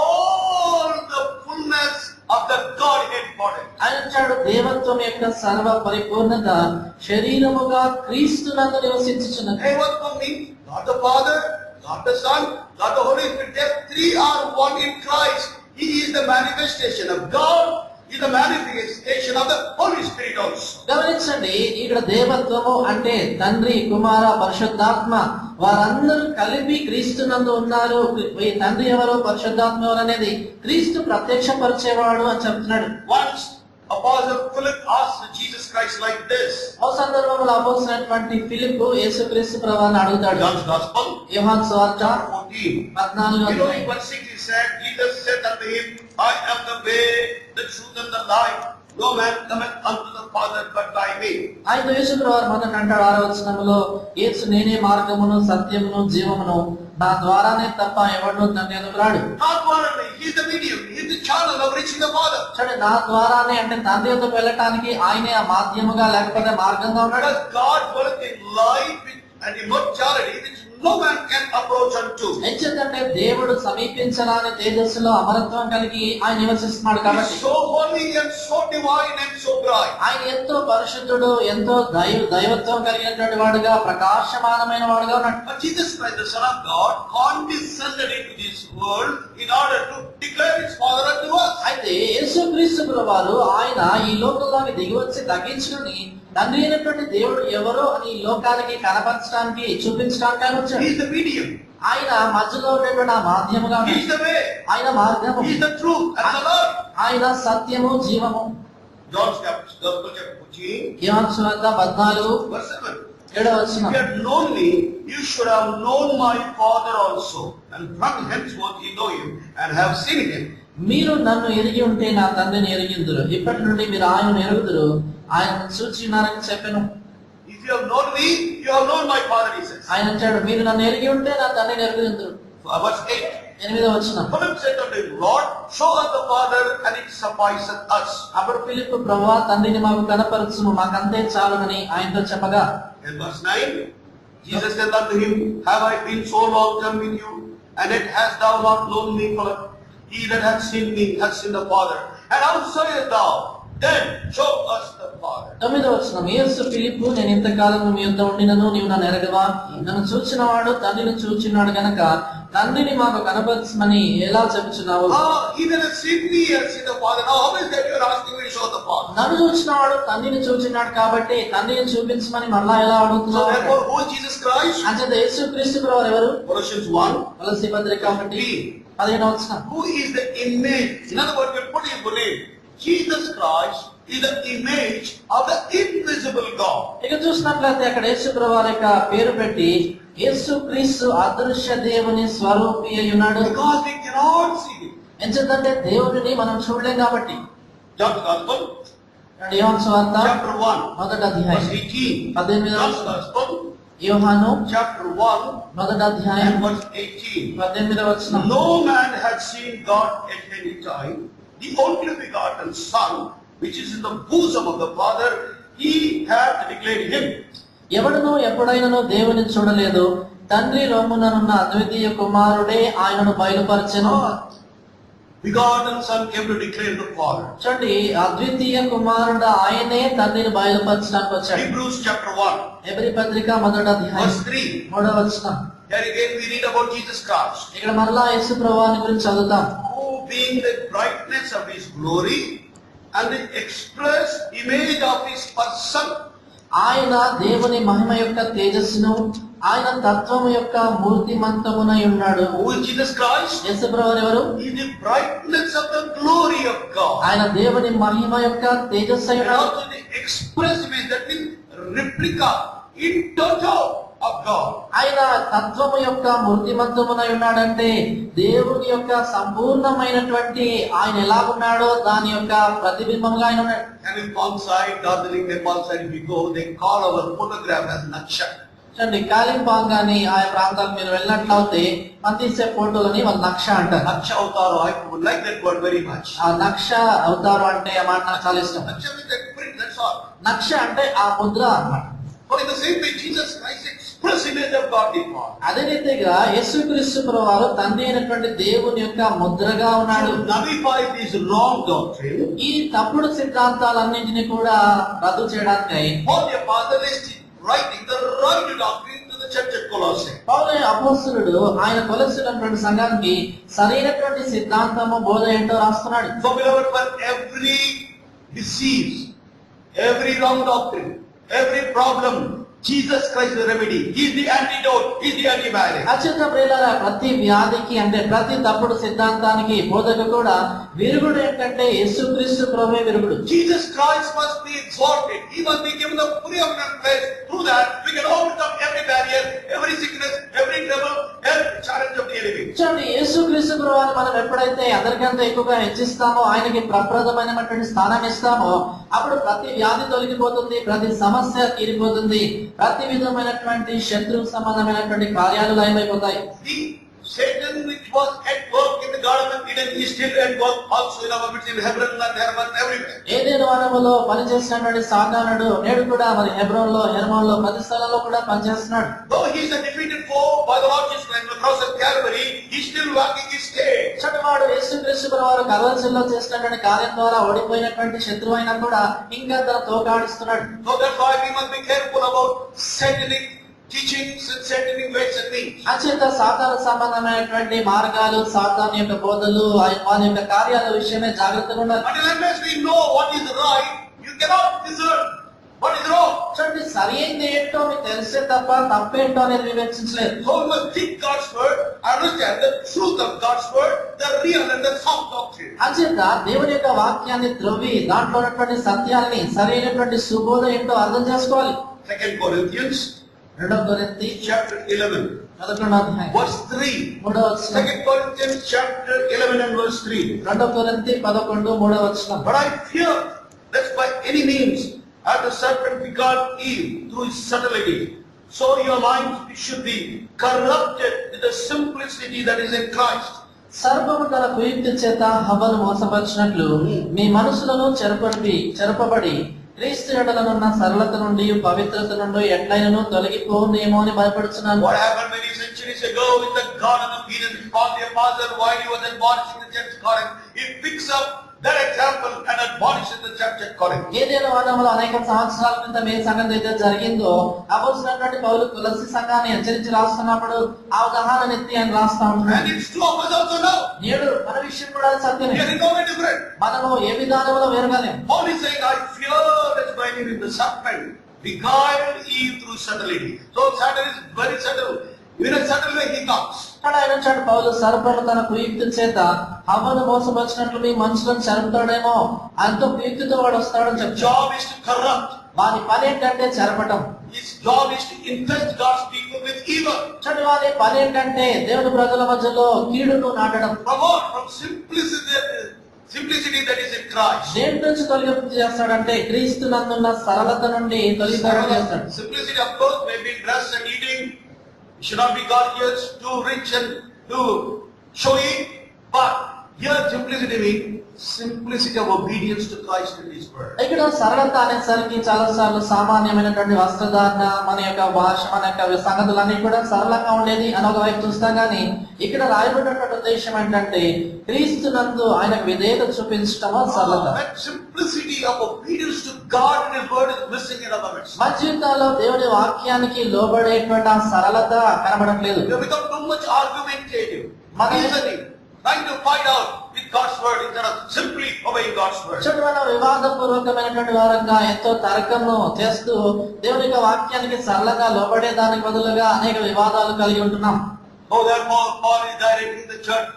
Speaker 1: all the fullness of the Godhead body.
Speaker 2: ఆయన అంటాడు, దేవత్వం యొక్క సర్వ పరిపూర్ణత శరీరముగా క్రీస్తునందు నివసించుచున్నది.
Speaker 1: Hey, what for me? God the Father, God the Son, God the Holy Spirit. They three are one in Christ. He is the manifestation of God. He is the manifestation of the Holy Spirit also.
Speaker 2: గమనించండి, ఇక్కడ దేవత్వము అంటే తండ్రి, కుమార, పరిశుద్ధాత్మ వారందరూ కలిపి క్రీస్తునందు ఉన్నారు. ఈ తండ్రి ఎవరు, పరిశుద్ధాత్మ ఎవరు అనేది క్రీస్తు ప్రత్యక్షపరిచేవాడు అని చెప్తున్నాడు.
Speaker 1: Once Apostle Philip asked Jesus Christ like this.
Speaker 2: ఆ సందర్భంలో అపోస్తలుడైనటువంటి ఫిలిప్పు యేసుక్రీస్తు ప్రభువుని అడుగుతాడు.
Speaker 1: John's Gospel,
Speaker 2: యోహాను సువార్త
Speaker 1: 14.
Speaker 2: 14వ
Speaker 1: You know, in
Speaker 2: అధ్యాయం.
Speaker 1: verse 6 he said, Jesus said unto him, I am the way, the truth and the life. No man cometh unto the Father but by me.
Speaker 2: ఆయన యేసుప్రభువారు మొదట అంటాడు 6వ వచనంలో, యేసు నేనే మార్గమును సత్యమును జీవమును, నా ద్వారానే తప్ప ఎవడును తండ్రి యొద్దకు రాడు.
Speaker 1: Not one only, he is the medium, he is the channel of reaching the Father.
Speaker 2: చూడండి, నా ద్వారానే అంటే తండ్రి యొద్దకు వెళ్ళటానికి ఆయనే ఆ మాధ్యముగా లేకపోతే మార్గంగా ఉన్నాడు.
Speaker 1: Because God dwelleth in life and immortality which no man can approach unto.
Speaker 2: ఎందుకంటే దేవుడు సమీపించరాని తేజస్సులో అమరత్వం కలిగి ఆయన నివసిస్తున్నాడు
Speaker 1: He
Speaker 2: కాబట్టి.
Speaker 1: is so holy and so divine and so bright.
Speaker 2: ఆయన ఎంతో పరిశుద్ధుడు, ఎంతో దైవత్వం కలిగినటువంటి వాడుగా, ప్రకాశమానమైన వాడుగా ఉన్నాడు.
Speaker 1: But Jesus Christ, the Son of God, condescended into this world in order to declare his Father unto us.
Speaker 2: అయితే యేసుక్రీస్తు ప్రభువారు ఆయన ఈ లోకంలోకి దిగివచ్చి తగ్గించుకుని తండ్రి అయినటువంటి దేవుడు ఎవరో అని ఈ లోకానికి కనపరచడానికి, చూపించడానికి ఆయన వచ్చాడు.
Speaker 1: He is the medium.
Speaker 2: ఆయన మధ్యలో ఉన్నటువంటి ఆ మాధ్యముగా
Speaker 1: He is
Speaker 2: ఉన్నాడు.
Speaker 1: the way.
Speaker 2: ఆయన మార్గము,
Speaker 1: He is the truth and the life.
Speaker 2: ఆయన సత్యము, జీవము.
Speaker 1: John's Gospel chapter 14,
Speaker 2: యోహాను సువార్త 14
Speaker 1: verse 7.
Speaker 2: 7వ వచనం.
Speaker 1: If you had known me, you should have known my Father also. And from henceforth ye know him and have seen him.
Speaker 2: మీరు నన్ను ఎరిగి ఉంటే నా తండ్రిని ఎరిగిందురు, ఇప్పటి నుండి మీరు ఆయనను ఎరుగుదురు, ఆయనను చూచినారని చెప్పాను.
Speaker 1: If you have known me, you have known my Father, he says.
Speaker 2: ఆయన అంటాడు, మీరు నన్ను ఎరిగి ఉంటే నా తండ్రిని ఎరుగుదురు.
Speaker 1: Verse 8.
Speaker 2: 8వ వచనం.
Speaker 1: Philip said unto him, Lord, show us the Father, and it sufficeth us.
Speaker 2: అప్పుడు ఫిలిప్పు, ప్రభువా తండ్రిని మాకు కనపరచుము, మాకంతే చాలునని ఆయనతో చెప్పగా.
Speaker 1: In verse 9, Jesus said unto him, Have I been so long time with you, and yet hast thou not known me, Philip? He that hath seen me hath seen the Father. And how sayest thou, then show us the Father.
Speaker 2: 9వ వచనం, యేసు ఫిలిప్పు, నేను ఇంతకాలం మీ యొద్ద ఉండినను నీవు నన్ను ఎరగవా? నన్ను చూచినవాడు తండ్రిని చూచినాడు గనక తండ్రిని మాకు కనపరచమని ఎలా చెబుచున్నావు?
Speaker 1: Even as if we have seen the Father, now how is that you are asking me to show the Father?
Speaker 2: నన్ను చూచినవాడు తండ్రిని చూచినాడు కాబట్టి తండ్రిని చూపించమని మళ్ళా ఎలా
Speaker 1: So
Speaker 2: అడుగుతున్నావు?
Speaker 1: therefore, who is Jesus Christ?
Speaker 2: అంచేత యేసు క్రీస్తు ప్రభువు ఎవరు?
Speaker 1: Colossians 1.
Speaker 2: కొలస్సీ పత్రిక 1:15 వచనం.
Speaker 1: Who is the image? In other words, we put it believe Jesus Christ is the image of the invisible God.
Speaker 2: ఇక చూసినట్లయితే అక్కడ యేసు ప్రభువు యొక్క పేరు పెట్టి యేసు క్రీస్తు అదృశ్య దేవుని స్వరూపి అయి ఉన్నాడు.
Speaker 1: Because we cannot see him.
Speaker 2: ఎందుకంటే దేవుడిని మనం చూడలేం కాబట్టి.
Speaker 1: John's Gospel,
Speaker 2: యోహాను సువార్త
Speaker 1: chapter 1,
Speaker 2: మొదటి
Speaker 1: verse
Speaker 2: అధ్యాయం
Speaker 1: 18. John's Gospel,
Speaker 2: యోహాను
Speaker 1: chapter 1,
Speaker 2: మొదటి అధ్యాయం
Speaker 1: and verse 18.
Speaker 2: 18వ వచనం.
Speaker 1: No man had seen God at any time. The only begotten Son, which is in the bosom of the Father, he hath declared him.
Speaker 2: ఎవడును ఎప్పుడైనను దేవుని చూడలేదు, తండ్రి రొమ్ముననున్న అద్వితీయ కుమారుడే ఆయనను బయలుపరచెను.
Speaker 1: Begotten Son came to declare the Father.
Speaker 2: చూడండి, అద్వితీయ కుమారుడు ఆయనే తండ్రిని బయలుపరచడానికి వచ్చాడు.
Speaker 1: Hebrews chapter 1,
Speaker 2: హెబ్రీ పత్రిక మొదటి అధ్యాయం
Speaker 1: verse 3.
Speaker 2: 3వ వచనం.
Speaker 1: Here again we read about Jesus Christ,
Speaker 2: ఇక్కడ మరలా యేసు ప్రభువాని గురించి చదువుతాం.
Speaker 1: who being the brightness of his glory and the express image of his person.
Speaker 2: ఆయన దేవుని మహిమ యొక్క తేజస్సును, ఆయన తత్వము యొక్క మూర్తిమంతమునై ఉన్నాడు.
Speaker 1: Who is Jesus Christ?
Speaker 2: యేసు ప్రభువు ఎవరు?
Speaker 1: He is the brightness of the glory of God.
Speaker 2: ఆయన దేవుని మహిమ యొక్క తేజస్సు అయి
Speaker 1: And
Speaker 2: ఉన్నాడు.
Speaker 1: also the express image, that means replica in total of God.
Speaker 2: ఆయన తత్వము యొక్క మూర్తిమంతమునై ఉన్నాడంటే దేవుని యొక్క సంపూర్ణమైనటువంటి ఆయన ఎలాగున్నాడో దాని యొక్క ప్రతిబింబముగా ఆయన ఉన్నాడు.
Speaker 1: And in Palm side, Darjeeling, Nepal side, if you go, they call our photograph as Naksha.
Speaker 2: చూడండి, కాలింపాంగ్ గాని ఆయా ప్రాంతాలకు మీరు వెళ్ళినట్లయితే మనం తీసే ఫోటోలని వాళ్ళు నక్ష అంటారు.
Speaker 1: Naksha Avtaro, I would like that word very much.
Speaker 2: ఆ నక్ష అవుతారు అంటే ఆ మాట నాకు చాలా ఇష్టం.
Speaker 1: Naksha means that print, that's all.
Speaker 2: నక్ష అంటే ఆ ముద్ర అన్నమాట.
Speaker 1: But in the same way, Jesus Christ express image of God the Father.
Speaker 2: అదే రీతిగా యేసుక్రీస్తు ప్రభువారు తండ్రి అయినటువంటి దేవుని యొక్క ముద్రగా ఉన్నాడు.
Speaker 1: To nullify this wrong doctrine,
Speaker 2: ఈ తప్పుడు సిద్ధాంతాలన్నింటినీ కూడా రద్దు చేయడానికి
Speaker 1: Paul the Apostle is writing the right doctrine to the church at Colossae.
Speaker 2: పౌలు అపోస్తలుడు ఆయన కొలొస్సీలోని సంఘానికి సరైనటువంటి సిద్ధాంతము బోధ ఏంటో రాస్తున్నాడు.
Speaker 1: So beloved, for every disease, every wrong doctrine, every problem, Jesus Christ is the remedy. He is the antidote. He is the antibiotic.
Speaker 2: అత్యంత ప్రియులారా, ప్రతి వ్యాధికి అంటే ప్రతి తప్పుడు సిద్ధాంతానికి బోధకు కూడా విరుగుడు ఏంటంటే యేసుక్రీస్తు ప్రభువే విరుగుడు.
Speaker 1: Jesus Christ must be exalted. He must be given the preeminent place. Through that, we can overcome every barrier, every sickness, every trouble, every challenge of the enemy.
Speaker 2: చూడండి, యేసుక్రీస్తు ప్రభువుని మనం ఎప్పుడైతే అందరికంటే ఎక్కువగా హెచ్చిస్తామో, ఆయనకి ప్రప్రదమైనటువంటి స్థానం ఇస్తామో, అప్పుడు ప్రతి వ్యాధి తొలగిపోతుంది, ప్రతి సమస్య తీరిపోతుంది, ప్రతి విధమైనటువంటి శత్రు సంబంధమైనటువంటి కార్యాలు లయమైపోతాయి.
Speaker 1: The Satan which was at work in the Garden of Eden is still at work also in our midst, in Hebron and Hermon, everywhere.
Speaker 2: ఏదైనా వనములో పనిచేసినటువంటి సాతానుడు నేడు కూడా మరి హెబ్రోన్లో, హెర్మోన్లో, ప్రతి స్థలంలో కూడా పనిచేస్తున్నాడు.
Speaker 1: Though he is a defeated foe by the Lord Jesus Christ on the cross of Calvary, he is still walking his day.
Speaker 2: చటవాడు యేసుక్రీస్తు ప్రభువారు కల్వరిలో చేసినటువంటి కార్యం ద్వారా ఓడిపోయినటువంటి శత్రువు అయినా కూడా ఇంకా తన తోకాడిస్తున్నాడు.
Speaker 1: So that's why we must be careful about satanic teachings and satanic ways and means.
Speaker 2: అత్యంత సాతాను సంబంధమైనటువంటి మార్గాలు, సాతాను యొక్క బోధలు, వాళ్ళ యొక్క కార్యాల విషయమే జాగ్రత్తగా ఉండాలి.
Speaker 1: Until unless we know what is right, you cannot discern what is wrong.
Speaker 2: చూడండి, సరి అయింది ఏంటో మీకు తెలిసే తప్ప తప్పేంటో అనేది వివేచించలేదు.
Speaker 1: So we must think God's word, understand the truth of God's word, the real and the sound doctrine.
Speaker 2: అంచేత దేవుని యొక్క వాక్యాన్ని త్రవ్వి దాంట్లో ఉన్నటువంటి సత్యాన్ని, సరైనటువంటి సుబోధ ఏంటో అర్థం చేసుకోవాలి.
Speaker 1: 2 Corinthians
Speaker 2: 2 కొరింథీ
Speaker 1: chapter 11,
Speaker 2: 11వ అధ్యాయం
Speaker 1: verse 3.
Speaker 2: 3వ వచనం.
Speaker 1: 2 Corinthians chapter 11 and verse 3.
Speaker 2: 2 కొరింథీ 11 3వ వచనం.
Speaker 1: But I fear that by any means, as the serpent begot Eve through his subtlety, so your minds should be corrupted with the simplicity that is in Christ.
Speaker 2: సర్వము తన కుయుక్తి చేత హవ్వను మోసపరిచినట్లు మీ మనసులను చెరపబడి క్రీస్తు ఎడలనున్న సరళత నుండి, పవిత్రత నుండి ఎట్లైనను తొలగిపోనేమో అని భయపడుచున్నాను.
Speaker 1: What happened many centuries ago in the Garden of Eden? Paul the Apostle, while he was admonishing the church Corinth, he picks up their example and admonish in the church at Corinth.
Speaker 2: ఏదైనా వనంలో అనేక సంవత్సరాల క్రితం ఏ సంగతి అయితే జరిగిందో అపోస్తలుడైనటువంటి పౌలు కొలస్సీ సంఘాన్ని హెచ్చరించి రాస్తున్నప్పుడు ఆ ఉదాహరణ ఎత్తి ఆయన రాస్తా
Speaker 1: And
Speaker 2: ఉంటాడు.
Speaker 1: it's true of us also now.
Speaker 2: నేడు మన విషయం కూడా సత్యమే.
Speaker 1: We are in no way different.
Speaker 2: మనము ఏ విధానంలో వేరుగాలేం.
Speaker 1: Paul is saying, I fear that by him the serpent beguiled Eve through subtlety. So Satan is very subtle. In a subtle way he comes.
Speaker 2: అక్కడ ఆయన అంటాడు, పౌలు సర్పము తన కుయుక్తి చేత హవ్వను మోసపరిచినట్లు మీ మనుషులను చెరపుతాడేమో, అంత కుయుక్తితో వాడు వస్తాడని
Speaker 1: His
Speaker 2: చెప్తాడు.
Speaker 1: job is to corrupt.
Speaker 2: వాని పని ఏంటంటే చెరపటం.
Speaker 1: His job is to infest God's people with evil.
Speaker 2: చూడండి, వాని పని ఏంటంటే దేవుని ప్రజల మధ్యలో కీడును నాటడం.
Speaker 1: From what? From simplicity that is in Christ.
Speaker 2: దేని నుంచి తొలగింపు చేస్తాడంటే క్రీస్తు నందున్న సరళత నుండి తొలగింపు చేస్తాడు.
Speaker 1: Simplicity, of course, may be dress and eating. It should not be gorgeous, too rich and too showy. But here simplicity means simplicity of obedience to Christ and His word.
Speaker 2: ఇక్కడ సరళత అనేసరికి చాలా సార్లు సామాన్యమైనటువంటి వస్త్రధారణ, మన యొక్క భాష, మన యొక్క సంగతులన్నీ కూడా సరళంగా ఉండేది అని ఒక వైపు చూస్తాం. కానీ ఇక్కడ రాయబడినటువంటి ఉద్దేశం ఏంటంటే క్రీస్తు నందు ఆయనకు విధేయత చూపించటము సరళత.
Speaker 1: That simplicity of obedience to God and His word is missing in our midst.
Speaker 2: మన జీవితాల్లో దేవుని వాక్యానికి లోబడేటువంటి ఆ సరళత కనబడట్లేదు.
Speaker 1: We have become too much argumentative,
Speaker 2: Mother-
Speaker 1: reasoning, trying to fight out with God's word instead of simply obeying God's word.
Speaker 2: చూడండి, మనం వివాదపూర్వకమైనటువంటి వారంగా ఎంతో తర్కము చేస్తూ దేవుని యొక్క వాక్యానికి సరళంగా లోబడే దానికి బదులుగా అనేక వివాదాలు కలిగి ఉంటున్నాం.
Speaker 1: Oh, therefore, Paul is directing the church,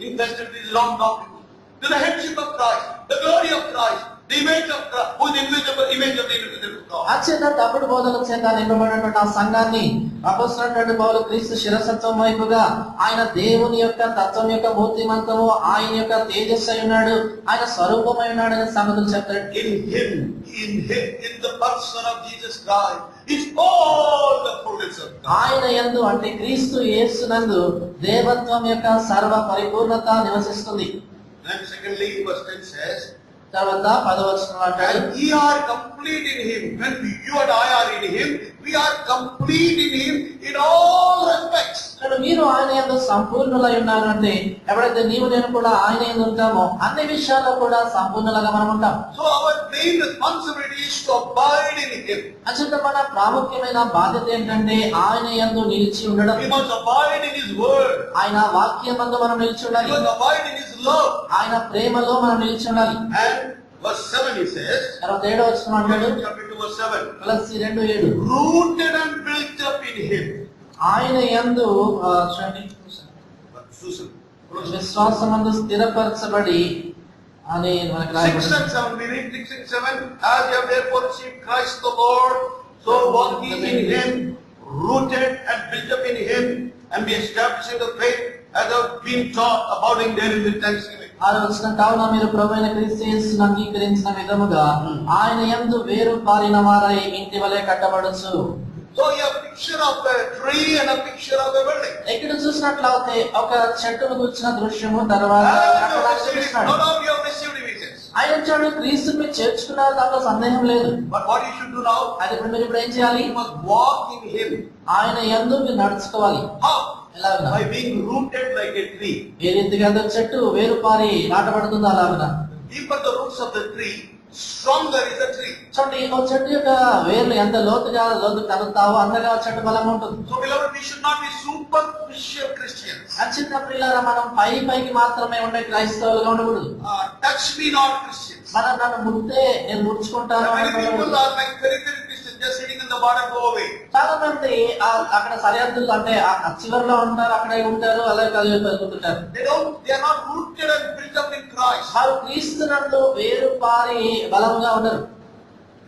Speaker 1: invested in long doctrine, to the headship of Christ, the glory of Christ, the image of Christ, who is the invisible image of the invisible God.
Speaker 2: అత్యంత తప్పుడు బోధన చేత నింపబడినటువంటి ఆ సంఘాన్ని అపోస్తలుడైనటువంటి పౌలు క్రీస్తు శిరసత్వం వైపుగా ఆయన దేవుని యొక్క తత్వం యొక్క మూర్తిమంతము, ఆయన యొక్క తేజస్సు అయి ఉన్నాడు, ఆయన స్వరూపమై ఉన్నాడు అనే సంగతులు చెప్తాడు.
Speaker 1: In the person of Jesus Christ is all the fullness of God.
Speaker 2: ఆయన యందు అంటే క్రీస్తు యేసునందు దేవత్వం యొక్క సర్వ పరిపూర్ణత నివసిస్తుంది.
Speaker 1: And secondly, verse 10 says,
Speaker 2: తర్వాత 10వ వచనం అంటాడు,
Speaker 1: and ye are complete in Him. When you and I are in Him, we are complete in Him in all respects.
Speaker 2: ఇక్కడ మీరు ఆయన యందు సంపూర్ణులై ఉన్నారు అంటే ఎప్పుడైతే నీవు నేను కూడా ఆయన యందు ఉంటామో అన్ని విషయాల్లో కూడా సంపూర్ణులుగా మనం ఉంటాం.
Speaker 1: So our main responsibility is to abide in Him.
Speaker 2: అత్యంత మన ప్రాముఖ్యమైన బాధ్యత ఏంటంటే ఆయన యందు నిలిచి ఉండడం.
Speaker 1: We must abide in His word.
Speaker 2: ఆయన వాక్యమందు మనం నిలిచి
Speaker 1: We
Speaker 2: ఉండాలి.
Speaker 1: must abide in His love.
Speaker 2: ఆయన ప్రేమలో మనం నిలిచి ఉండాలి.
Speaker 1: And verse 7 he says,
Speaker 2: తర్వాత 7వ వచనం అంటాడు,
Speaker 1: chapter 2 verse 7,
Speaker 2: కొలస్సీ 2:7
Speaker 1: rooted and built up in Him.
Speaker 2: ఆయన యందు చూడండి,
Speaker 1: Susan.
Speaker 2: విశ్వాసమందు స్థిరపరచబడి అని మనకు
Speaker 1: 6
Speaker 2: రాయబడింది.
Speaker 1: and 7, we read 6 and 7, as you have therefore received Christ the Lord, so walk ye in Him, rooted and built up in Him, and be established in the faith, as have been taught, abounding therein with thanksgiving.
Speaker 2: 6వ వచనం, కావున మీరు ప్రభువైన క్రీస్తు యేసును అంగీకరించిన విధముగా ఆయన యందు వేరు పారిన వారై ఇంటి వలె కట్టబడచ్చు.
Speaker 1: So you have a picture of a tree and a picture of a building.
Speaker 2: ఇక్కడ చూసినట్లయితే ఒక చెట్టును కూర్చున్న దృశ్యము, తర్వాత కట్టడాన్ని చూపిస్తున్నాడు.
Speaker 1: Not all you have received evidence.
Speaker 2: ఆయన వచ్చాడు, క్రీస్తుని మీరు చేర్చుకున్నారు, దాంట్లో సందేహం లేదు.
Speaker 1: But what you should do now,
Speaker 2: అది మీరు ఇప్పుడు ఏం చేయాలి?
Speaker 1: you must walk in Him.
Speaker 2: ఆయన యందు మీరు నడుచుకోవాలి.
Speaker 1: How?
Speaker 2: ఎలాగనా?
Speaker 1: By being rooted like a tree.
Speaker 2: ఏ రీతిగా చెట్టు వేరు పారి నాటబడుతుందో అలాగనా.
Speaker 1: Deeper the roots of the tree, stronger is the tree.
Speaker 2: చూడండి, ఒక చెట్టు యొక్క వేర్లు ఎంత లోతు తగ్గుతావో అంతగా చెట్టు బలంగా ఉంటుంది.
Speaker 1: So beloved, we should not be superficial Christians.
Speaker 2: అత్యంత ప్రియులారా, మనం పైకి మాత్రమే ఉండే క్రైస్తవులుగా ఉండకూడదు.
Speaker 1: Touch me not Christians.
Speaker 2: మనం నన్ను ముట్టే నేను ముడుచుకుంటాను
Speaker 1: Many people
Speaker 2: అనుకోకూడదు.
Speaker 1: are like peripheral Christians, just sitting in the border, go away.
Speaker 2: చాలా మంది అక్కడ సరిహద్దులు అంటే ఆ చివరిలో ఉంటారు, అక్కడే ఉంటారు, అలాగే కలిగి పెరుగుతుంటారు.
Speaker 1: They are not rooted and built up in Christ.
Speaker 2: వారు క్రీస్తునందు వేరు పారి బలంగా ఉండరు.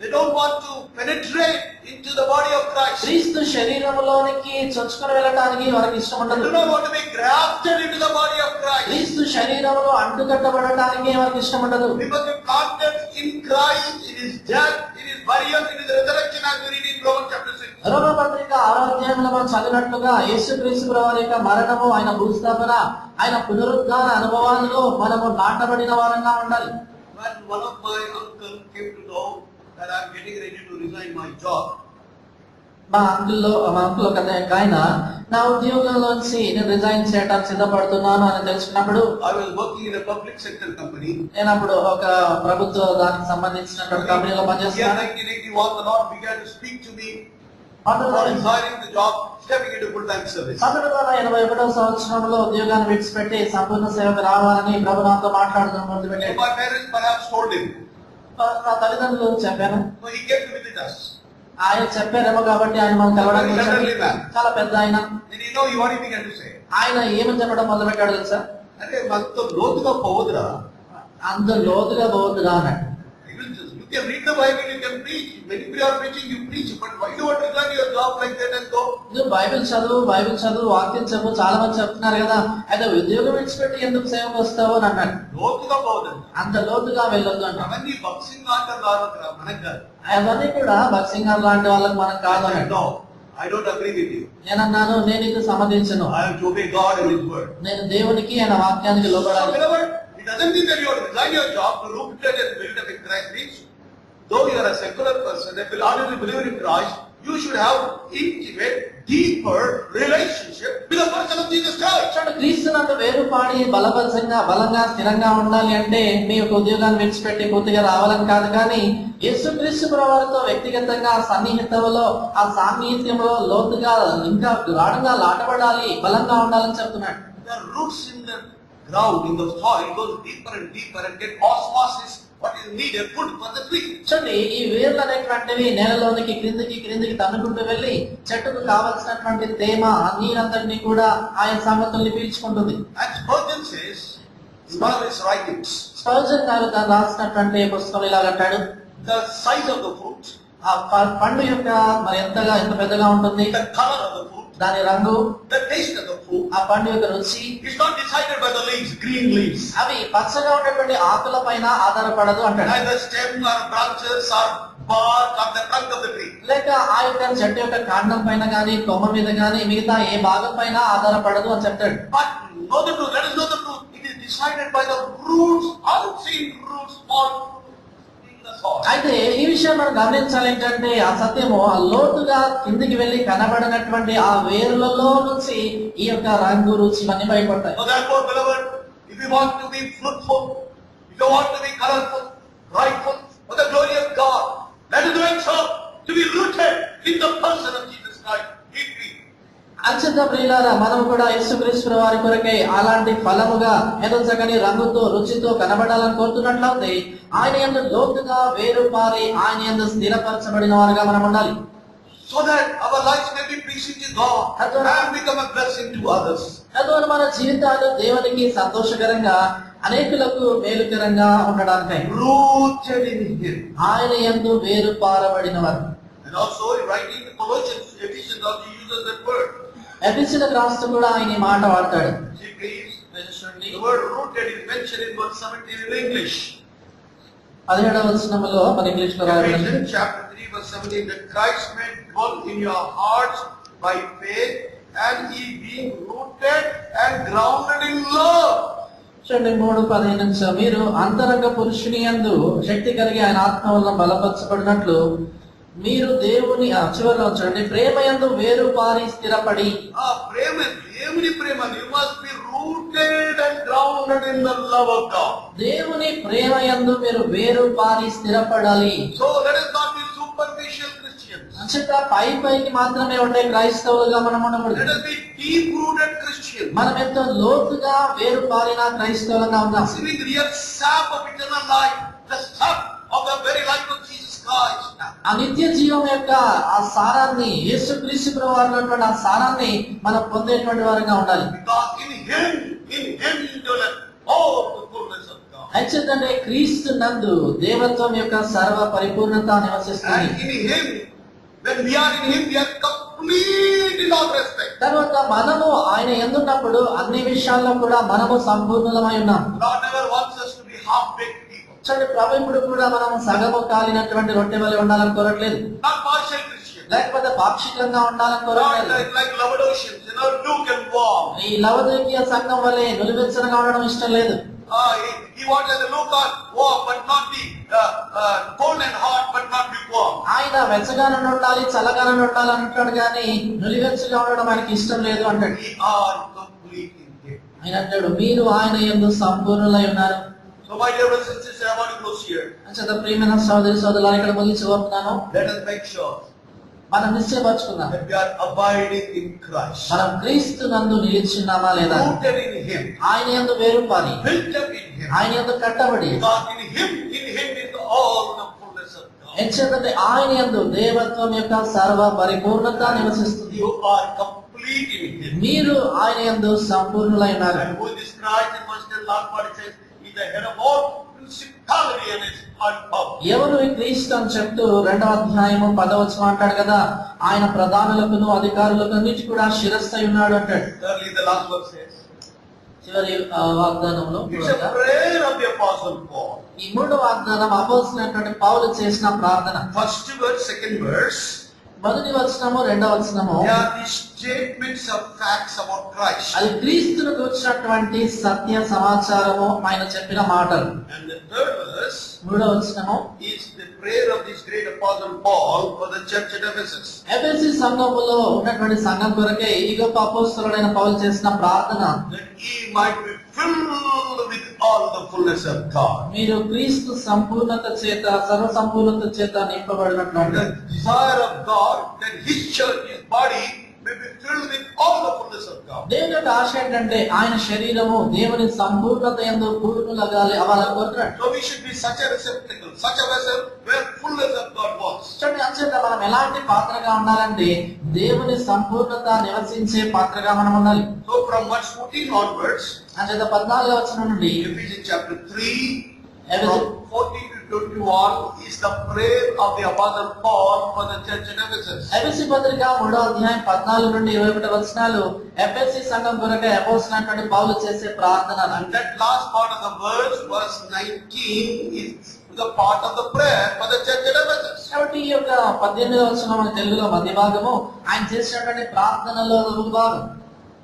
Speaker 1: They don't want to penetrate into the body of Christ.
Speaker 2: క్రీస్తు శరీరంలోనికి చొచ్చుకొని వెళ్ళడానికి వారికి ఇష్టం
Speaker 1: They
Speaker 2: ఉండదు.
Speaker 1: do not want to be grafted into the body of Christ.
Speaker 2: క్రీస్తు శరీరంలో అంటుకట్టబడటానికి వారికి ఇష్టం ఉండదు.
Speaker 1: We must be planted in Christ, in His death, in His burial, in His resurrection, as we read in Romans chapter 6.
Speaker 2: రోమపత్రిక 6వ అధ్యాయంలో మనం చదివినట్లుగా యేసుక్రీస్తు ప్రభువు యొక్క మరణము, ఆయన భూస్థాపన, ఆయన పునరుద్ధాన అనుభవాల్లో మనము నాటబడిన వారంగా ఉండాలి.
Speaker 1: When one of my uncle came to know that I am getting ready to resign my job,
Speaker 2: మా అంకుల్ ఒక ఆయన నా ఉద్యోగంలోంచి నేను రిజైన్ చేయడానికి సిద్ధపడుతున్నాను అని తెలుసుకున్నప్పుడు
Speaker 1: I was working in a public sector company.
Speaker 2: నేను అప్పుడు ఒక ప్రభుత్వ దానికి సంబంధించినటువంటి కంపెనీలో
Speaker 1: In
Speaker 2: పనిచేస్తున్నాను.
Speaker 1: 1981, the Lord began to speak to me for
Speaker 2: 1981
Speaker 1: resigning the job, stepping into full-time service.
Speaker 2: 1981వ సంవత్సరంలో ఉద్యోగాన్ని విడిచిపెట్టి సంపూర్ణ సేవకు రావాలని ప్రభు నాతో మాట్లాడడం
Speaker 1: So
Speaker 2: మొదలుపెట్టాడు.
Speaker 1: my parents perhaps told him.
Speaker 2: నా తల్లిదండ్రులు చెప్పాను.
Speaker 1: So he came to visit us.
Speaker 2: ఆయన చెప్పారేమో కాబట్టి ఆయన మనం కలవడానికి వచ్చాడు. చాలా పెద్ద ఆయన.
Speaker 1: Then you know what he began to say.
Speaker 2: ఆయన ఏమని చెప్పడం మొదలుపెట్టాడు తెలుసా?
Speaker 1: అరే మనతో లోతుగా పోవద్దురా.
Speaker 2: అంత లోతుగా పోవద్దురా అన్నాడు.
Speaker 1: You can read the Bible, you can preach. When you are preaching, you preach. But why you want to resign your job like that and go?
Speaker 2: నువ్వు బైబిల్ చదువు వాక్యం చెప్పు, చాలా మంది చెప్తున్నారు కదా, అయితే ఉద్యోగం విడిచిపెట్టి ఎందుకు సేవకు వస్తావు అని అన్నాడు.
Speaker 1: లోతుగా పోవద్దు.
Speaker 2: అంత లోతుగా వెళ్ళొద్దు అంట.
Speaker 1: అవన్నీ బాక్సింగ్ ఆటలు ఆడదురా, మనకు కాదు.
Speaker 2: అవన్నీ కూడా బక్సింగ్ లాంటి వాళ్ళకి మనకు కాదు అన్నాడు.
Speaker 1: No, I don't agree with you.
Speaker 2: నేను అన్నాను, నేను ఇది సమ్మతించను.
Speaker 1: I have to obey God and His word.
Speaker 2: నేను దేవునికి ఆయన వాక్యానికి లోబడాలి.
Speaker 1: It doesn't mean that you have to resign your job to root it and build up in Christ. Though you are a secular person, a ordinary believer in Christ, you should have intimate, deeper relationship with the person of Jesus Christ.
Speaker 2: చూడండి, క్రీస్తునందు వేరుపాడి బలంగా స్థిరంగా ఉండాలి అంటే మీ యొక్క ఉద్యోగాన్ని విడిచిపెట్టి పూర్తిగా రావాలని కాదు, కానీ యేసుక్రీస్తు వారితో వ్యక్తిగతంగా సన్నిహితంలో ఆ సాన్నిహిత్యంలో లోతుగా ఇంకా గాఢంగా లాటపడాలి, బలంగా ఉండాలని చెప్తున్నాడు.
Speaker 1: The roots in the ground, in the soil, goes deeper and deeper and get osmosis. What is needed? Food for the tree.
Speaker 2: చూడండి, ఈ వేర్లు అనేటువంటివి నేలలోనికి క్రిందికి తన్నుకుంటూ వెళ్ళి చెట్టుకు కావలసినటువంటి తేమ, ఆ నీరంతటినీ కూడా ఆయన సంగతుల్ని పీల్చుకుంటుంది.
Speaker 1: And Spurgeon says, in one of his writings,
Speaker 2: Spurgeon గారు తను రాసినటువంటి పుస్తకం ఇలాగంటాడు,
Speaker 1: the size of the fruit,
Speaker 2: ఆ పండు యొక్క మరి ఎంత పెద్దగా ఉంటుంది,
Speaker 1: the color of the fruit,
Speaker 2: దాని రంగు,
Speaker 1: the taste of the fruit,
Speaker 2: ఆ పండు యొక్క రుచి
Speaker 1: is not decided by the leaves, green leaves.
Speaker 2: అవి పచ్చగా ఉన్నటువంటి ఆకుల పైన ఆధారపడదు అంటాడు.
Speaker 1: Neither stem or branches or bark or the trunk of the tree.
Speaker 2: లేక ఆ యొక్క చెట్టు యొక్క కాండం పైన గాని, కొమ్మ మీద గాని, మిగతా ఏ భాగం పైన ఆధారపడదు అని చెప్తాడు.
Speaker 1: But know the truth, let us know the truth. It is decided by the roots, unseen roots, small in the soil.
Speaker 2: అయితే ఈ విషయం మనం గమనించాలి ఏంటంటే, ఆ సత్యము ఆ లోతుగా కిందికి వెళ్లి కనబడినటువంటి ఆ వేరులలో నుంచి ఈ యొక్క రంగు, రుచి ఇవన్నీ బయటపడతాయి.
Speaker 1: So therefore, beloved, if you want to be fruitful, if you want to be colorful, rightful, for the glory of God, let us do it so, to be rooted in the person of Jesus Christ. Deeply.
Speaker 2: అంచేత ప్రియులారా, మనం కూడా యేసుక్రీస్తు వారి కొరకై అలాంటి ఫలముగా ఎదచకని రంగుతో, రుచితో కనబడాలని కోరుతున్నట్లయితే ఆయన యందు లోతుగా వేరుపారి ఆయన యందు స్థిరపరచబడిన వారుగా మనం ఉండాలి.
Speaker 1: So that our lives may be pleasing to God and become a blessing to others.
Speaker 2: తద్వారా మన జీవితాలు దేవునికి సంతోషకరంగా, అనేకులకు మేలుకరంగా ఉండడానికై
Speaker 1: Rooted in Him.
Speaker 2: ఆయన యందు వేరుపారబడిన వారు.
Speaker 1: And also, writing the Colossians, Ephesians also uses that word.
Speaker 2: ఎఫెసీయులకు రాస్తూ కూడా ఆయన ఈ మాట వాడతాడు.
Speaker 1: See, please. The word rooted is mentioned in verse 17 in English.
Speaker 2: 17వ వచనములో మన ఇంగ్లీష్ లో రాయబడింది.
Speaker 1: Ephesians chapter 3 verse 17, that Christ may dwell in your hearts by faith, and ye being rooted and grounded in love.
Speaker 2: చూడండి, 3:15 మీరు అంతరంగ పురుషుని యందు శక్తి కలిగి ఆయన ఆత్మ వలన బలపరచబడినట్లు మీరు దేవుని చివరిలో చూడండి, ప్రేమ యందు వేరుపారి స్థిరపడి.
Speaker 1: Prema, you must be rooted and grounded in the love of God.
Speaker 2: దేవుని ప్రేమ యందు మీరు వేరుపారి స్థిరపడాలి.
Speaker 1: So let us not be superficial Christians.
Speaker 2: అంచేత పైకి మాత్రమే ఉండే క్రైస్తవులుగా మనం ఉండకూడదు.
Speaker 1: Let us be deep rooted Christians.
Speaker 2: మనం ఎంతో లోతుగా వేరుపారిన క్రైస్తవులుగా ఉన్నాం.
Speaker 1: Receiving real sap of eternal life, the sap of the very life of Jesus Christ.
Speaker 2: ఆ నిత్య జీవం యొక్క ఆ సారాన్ని, యేసుక్రీస్తు ప్రభువారిలో ఉన్నటువంటి ఆ సారాన్ని మనం పొందేటువంటి వారుగా ఉండాలి.
Speaker 1: Because in Him dwelleth all the fullness of God.
Speaker 2: అయితే క్రీస్తు నందు దేవత్వం యొక్క సర్వ పరిపూర్ణత నివసిస్తుంది.
Speaker 1: And in Him, when we are in Him, we are complete in all respect.
Speaker 2: తర్వాత మనము ఆయన యందున్నప్పుడు అన్ని విషయాల్లో కూడా మనము సంపూర్ణమై ఉన్నాం.
Speaker 1: God never wants us to be half-baked people.
Speaker 2: చూడండి, ప్రభు ఇప్పుడు కూడా మనం సగము కాలినటువంటి రొట్టె వలె ఉండాలని కోరట్లేదు,
Speaker 1: Not partial Christians.
Speaker 2: లేకపోతే పాక్షికంగా ఉండాలని
Speaker 1: Not
Speaker 2: కోరట్లేదు.
Speaker 1: like Laodiceans, lukewarm.
Speaker 2: ఈ లవదీకీయ సంఘం వలె నులివెచ్చనగా ఉండడం ఇష్టం లేదు.
Speaker 1: He wants us to look on warm, but not be cold and hot, but not lukewarm.
Speaker 2: ఆయన వెచ్చగానే ఉండాలి, చల్లగానే ఉండాలి అంటాడు కానీ నులివెచ్చగా ఉండడం ఆయనకి ఇష్టం లేదు అంటాడు.
Speaker 1: We are complete in Him.
Speaker 2: ఆయన అంటాడు మీరు ఆయన యందు సంపూర్ణులై ఉన్నారు.
Speaker 1: So my dear brothers and sisters, I want to close here.
Speaker 2: అంచేత ప్రియమైన సోదరి సోదరులారా ఇక్కడ ముగించి కోరుతున్నాను.
Speaker 1: Let us make sure
Speaker 2: మనం నిశ్చయపరచుకుందాం
Speaker 1: that we are abiding in Christ.
Speaker 2: మనం క్రీస్తు నందు నిలిచిన్నామా లేదా,
Speaker 1: Rooted in Him.
Speaker 2: ఆయన యందు వేరుపారి,
Speaker 1: Built up in Him.
Speaker 2: ఆయన యందు కట్టబడి,
Speaker 1: God in Him is all the fullness of God.
Speaker 2: ఎంచేతంటే ఆయన యందు దేవత్వం యొక్క సర్వ పరిపూర్ణత నివసిస్తుంది.
Speaker 1: You are complete in Him.
Speaker 2: మీరు ఆయన యందు సంపూర్ణులై ఉన్నారు.
Speaker 1: And who is this Christ? In verse 10, last part it says, He is the head of all principality and its power.
Speaker 2: ఎవరు ఈ క్రీస్తు అని చెప్తూ 2వ అధ్యాయము 10వ వచనం అంటాడు కదా, ఆయన ప్రధానులకును అధికారులకు అన్నిటి కూడా శిరస్సై ఉన్నాడు అంటాడు.
Speaker 1: Thirdly, the last verse says,
Speaker 2: చివరి వాగ్దానంలో
Speaker 1: it's a prayer of the Apostle Paul.
Speaker 2: ఈ 3వ వాగ్దానం అపోస్తలుడైనటువంటి పౌలు చేసిన ప్రార్థన.
Speaker 1: First verse, second verse,
Speaker 2: మొదటి వచనము 2వ వచనము
Speaker 1: they are the statements of facts about Christ.
Speaker 2: అది క్రీస్తును గురించినటువంటి సత్య సమాచారము ఆయన చెప్పిన మాటలు.
Speaker 1: And the third verse
Speaker 2: 3వ వచనము
Speaker 1: is the prayer of this great Apostle Paul for the church at Ephesus.
Speaker 2: ఎఫెసీ సంఘములో ఉన్నటువంటి సంఘం కొరకే ఈ గొప్ప అపోస్తలుడైన పౌలు చేసిన ప్రార్థన,
Speaker 1: That ye might be filled with all the fullness of God.
Speaker 2: మీరు క్రీస్తు సంపూర్ణత చేత సర్వ సంపూర్ణత చేత నింపబడినట్లు.
Speaker 1: The desire of God that His church, His body, may be filled with all the fullness of God.
Speaker 2: దేవుని యొక్క ఆశ ఏంటంటే ఆయన శరీరము దేవుని సంపూర్ణత యందు పూర్ణులగాలి అవ్వాలని కోరుతున్నాడు.
Speaker 1: So we should be such a receptacle, such a vessel where fullness of God was.
Speaker 2: చూడండి, అంచేత మనం ఎలాంటి పాత్రగా ఉండాలంటే దేవుని సంపూర్ణత నివసించే పాత్రగా మనం ఉండాలి.
Speaker 1: So from verse 14 onwards,
Speaker 2: అంచేత 14వ వచనం నుండి
Speaker 1: Ephesians chapter 3,
Speaker 2: Ephesus-
Speaker 1: from 14 to 21 is the prayer of the Apostle Paul for the church at Ephesus.
Speaker 2: ఎఫెసీ పత్రిక 3వ అధ్యాయం 14 నుండి 21 వచనాలు ఎఫెసీ సంఘం కొరకే అపోస్తలుడైనటువంటి పౌలు చేసే ప్రార్థన.
Speaker 1: And that last part of the verse 19, is the part of the prayer for the church at Ephesus.
Speaker 2: కాబట్టి ఈ యొక్క 18వ వచనం మన తెలుగులో మధ్య భాగము ఆయన చేసినటువంటి ప్రార్థనలో ఒక భాగం.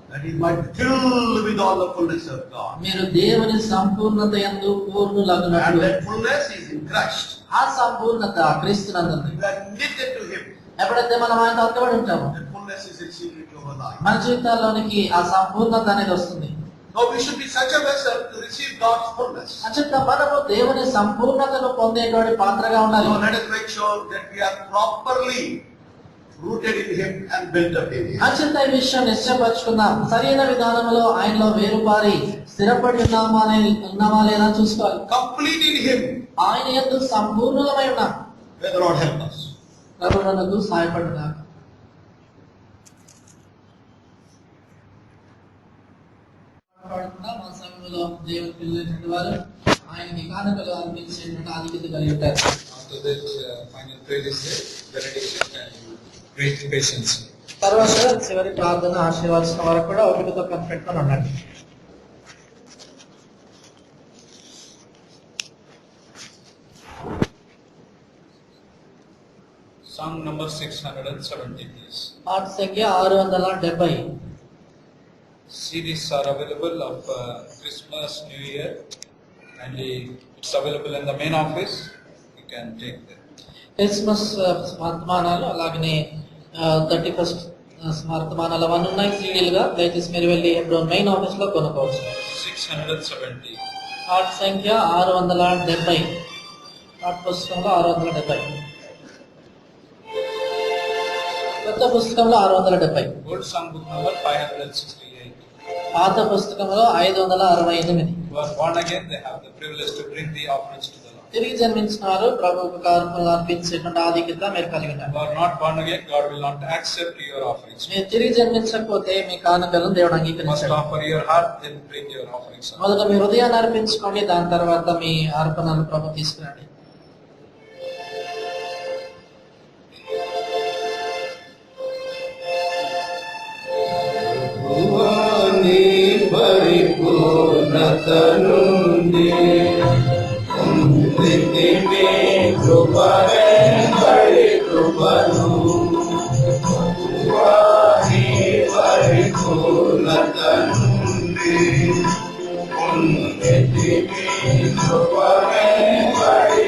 Speaker 1: That he might be filled with all the fullness of God.
Speaker 2: మీరు దేవుని సంపూర్ణత యందు
Speaker 1: And
Speaker 2: పూర్ణులగునట్లు.
Speaker 1: that fullness is in Christ.
Speaker 2: ఆ సంపూర్ణత క్రీస్తునందుంది.
Speaker 1: We are knitted to Him.
Speaker 2: ఎప్పుడైతే మనం ఆయన అక్కబడి ఉంటామో
Speaker 1: That fullness is received into our life.
Speaker 2: మన జీవితాల్లోనికి ఆ సంపూర్ణత అనేది వస్తుంది.
Speaker 1: So we should be such a vessel to receive God's fullness.
Speaker 2: అంచేత మనము దేవుని సంపూర్ణతను పొందేటువంటి పాత్రగా ఉండాలి.
Speaker 1: So let us make sure that we are properly rooted in Him and built up in Him.
Speaker 2: అంచేత ఈ విషయం నిశ్చయపరచుకుందాం. సరైన విధానంలో ఆయనలో వేరుపారి స్థిరపడి ఉన్నామా లేదా చూసుకోవాలి.
Speaker 1: Complete in Him.
Speaker 2: ఆయన యందు సంపూర్ణమై ఉన్నాం.
Speaker 1: May the Lord help us.
Speaker 2: ప్రభువు మనకు సహాయపడుగాక. మా సమయంలో దేవుని పిల్లలైనటువంటి వారు ఆయనకి కానుకలు అర్పించేటువంటి ఆధిక్యత కలిగి ఉంటారు.
Speaker 3: After that, final prayer is there, benediction and great patience.
Speaker 2: తర్వాత చివరి ప్రార్థన ఆశీర్వాదం వరకు కూడా ఒకటితో కనిపెట్టుకొని ఉండండి.
Speaker 3: Song number 670, please.
Speaker 2: పాట సంఖ్య 670.
Speaker 3: CDs are available of Christmas, New Year, and it's available in the main office. You can take that.
Speaker 2: Christmas వర్తమానాలు అలాగనే 31st వర్తమానాలు అవన్నీ ఉన్నాయి సీడీలుగా. దయచేసి మీరు వెళ్ళి మెయిన్ ఆఫీస్ లో కొనుక్కోవచ్చు.
Speaker 3: 670.
Speaker 2: పాట సంఖ్య 670. పాట పుస్తకంలో 670. కొత్త పుస్తకంలో 670.
Speaker 3: Old song book number 568.
Speaker 2: పాత పుస్తకంలో 568.
Speaker 3: Who are born again, they have the privilege to bring the offerings to the Lord.
Speaker 2: తిరిగి జన్మించిన వారు ప్రభువుకు కానుకలు అర్పించేటువంటి ఆధిక్యత మీరు కలిగి ఉన్నారు.
Speaker 3: Who are not born again, God will not accept your offerings.
Speaker 2: మీరు తిరిగి జన్మించకపోతే మీ కానుకలను దేవుడు
Speaker 3: Must
Speaker 2: అంగీకరించాడు.
Speaker 3: offer your heart, then bring your offerings.
Speaker 2: మొదట మీ హృదయాన్ని అర్పించుకోండి, దాని తర్వాత మీ అర్పణలు ప్రభు తీసుకురండి.
Speaker 4: పరిపూర్ణత నుండి పొందితిమి కృపనే బడి కృపను వారి పరిపూర్ణత నుండి పొందితిమి కృపనే బడి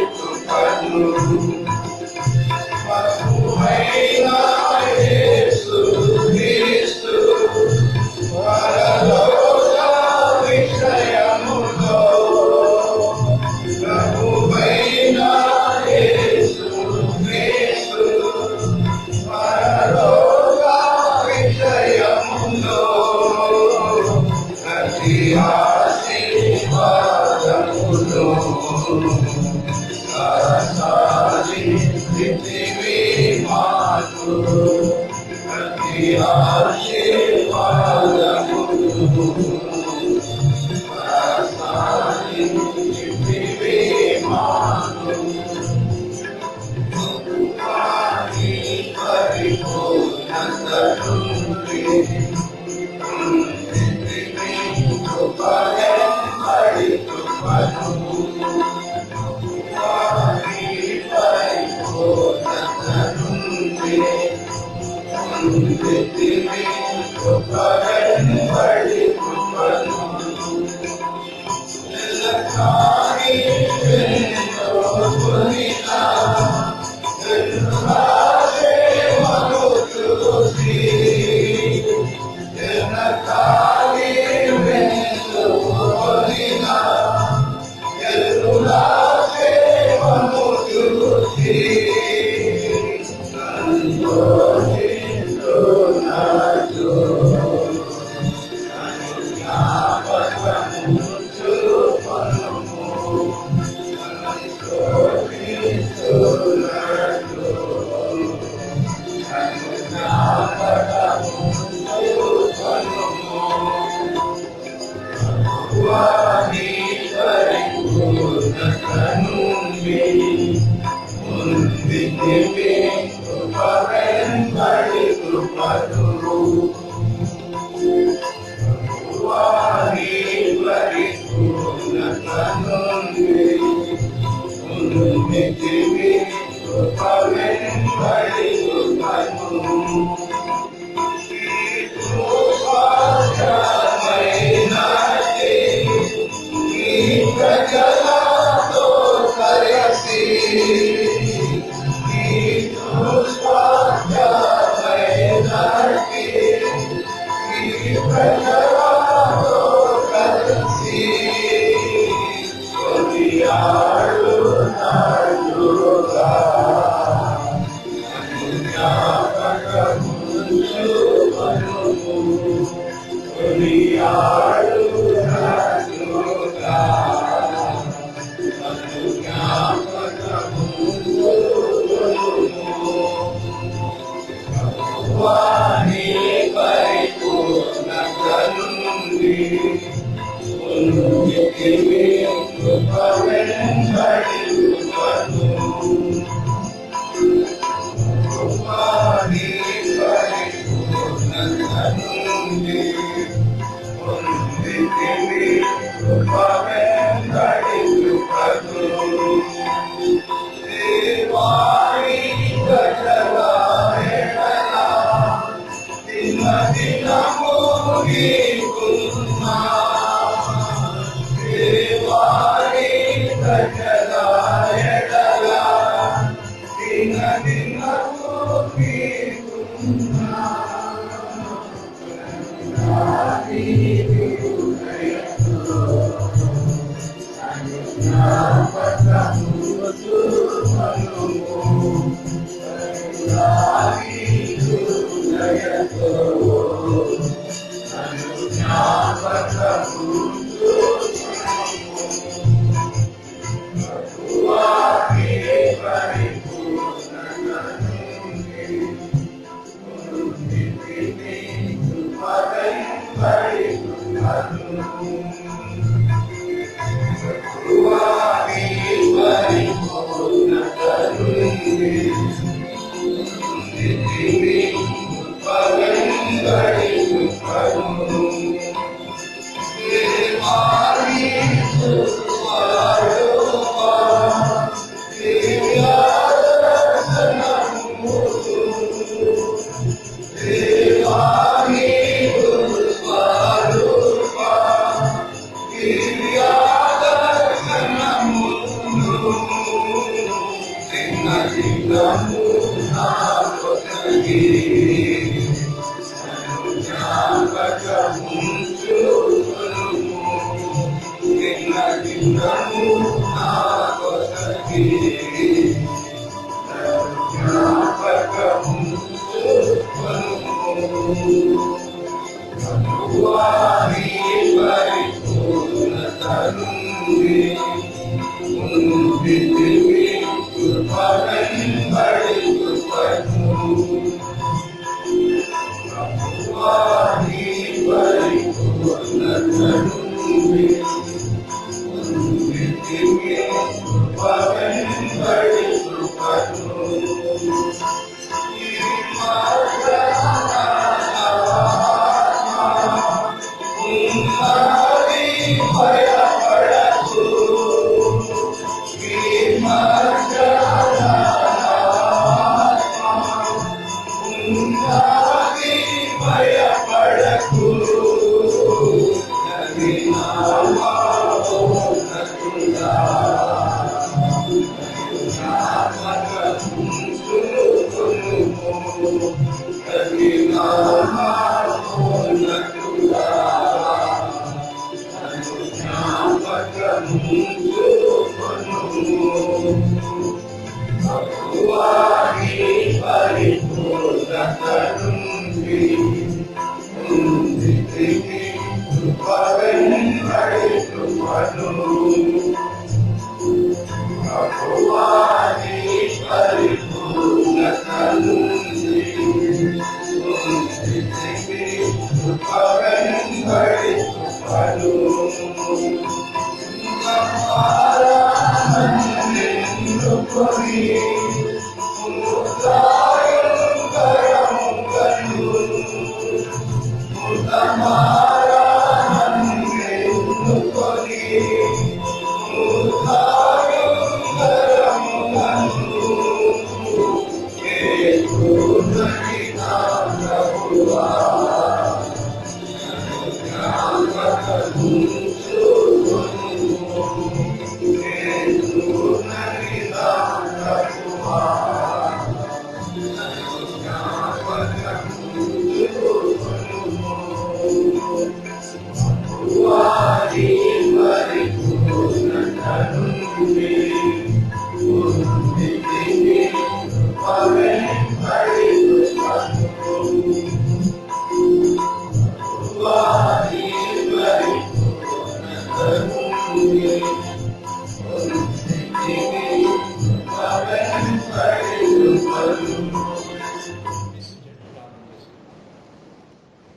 Speaker 4: Unagi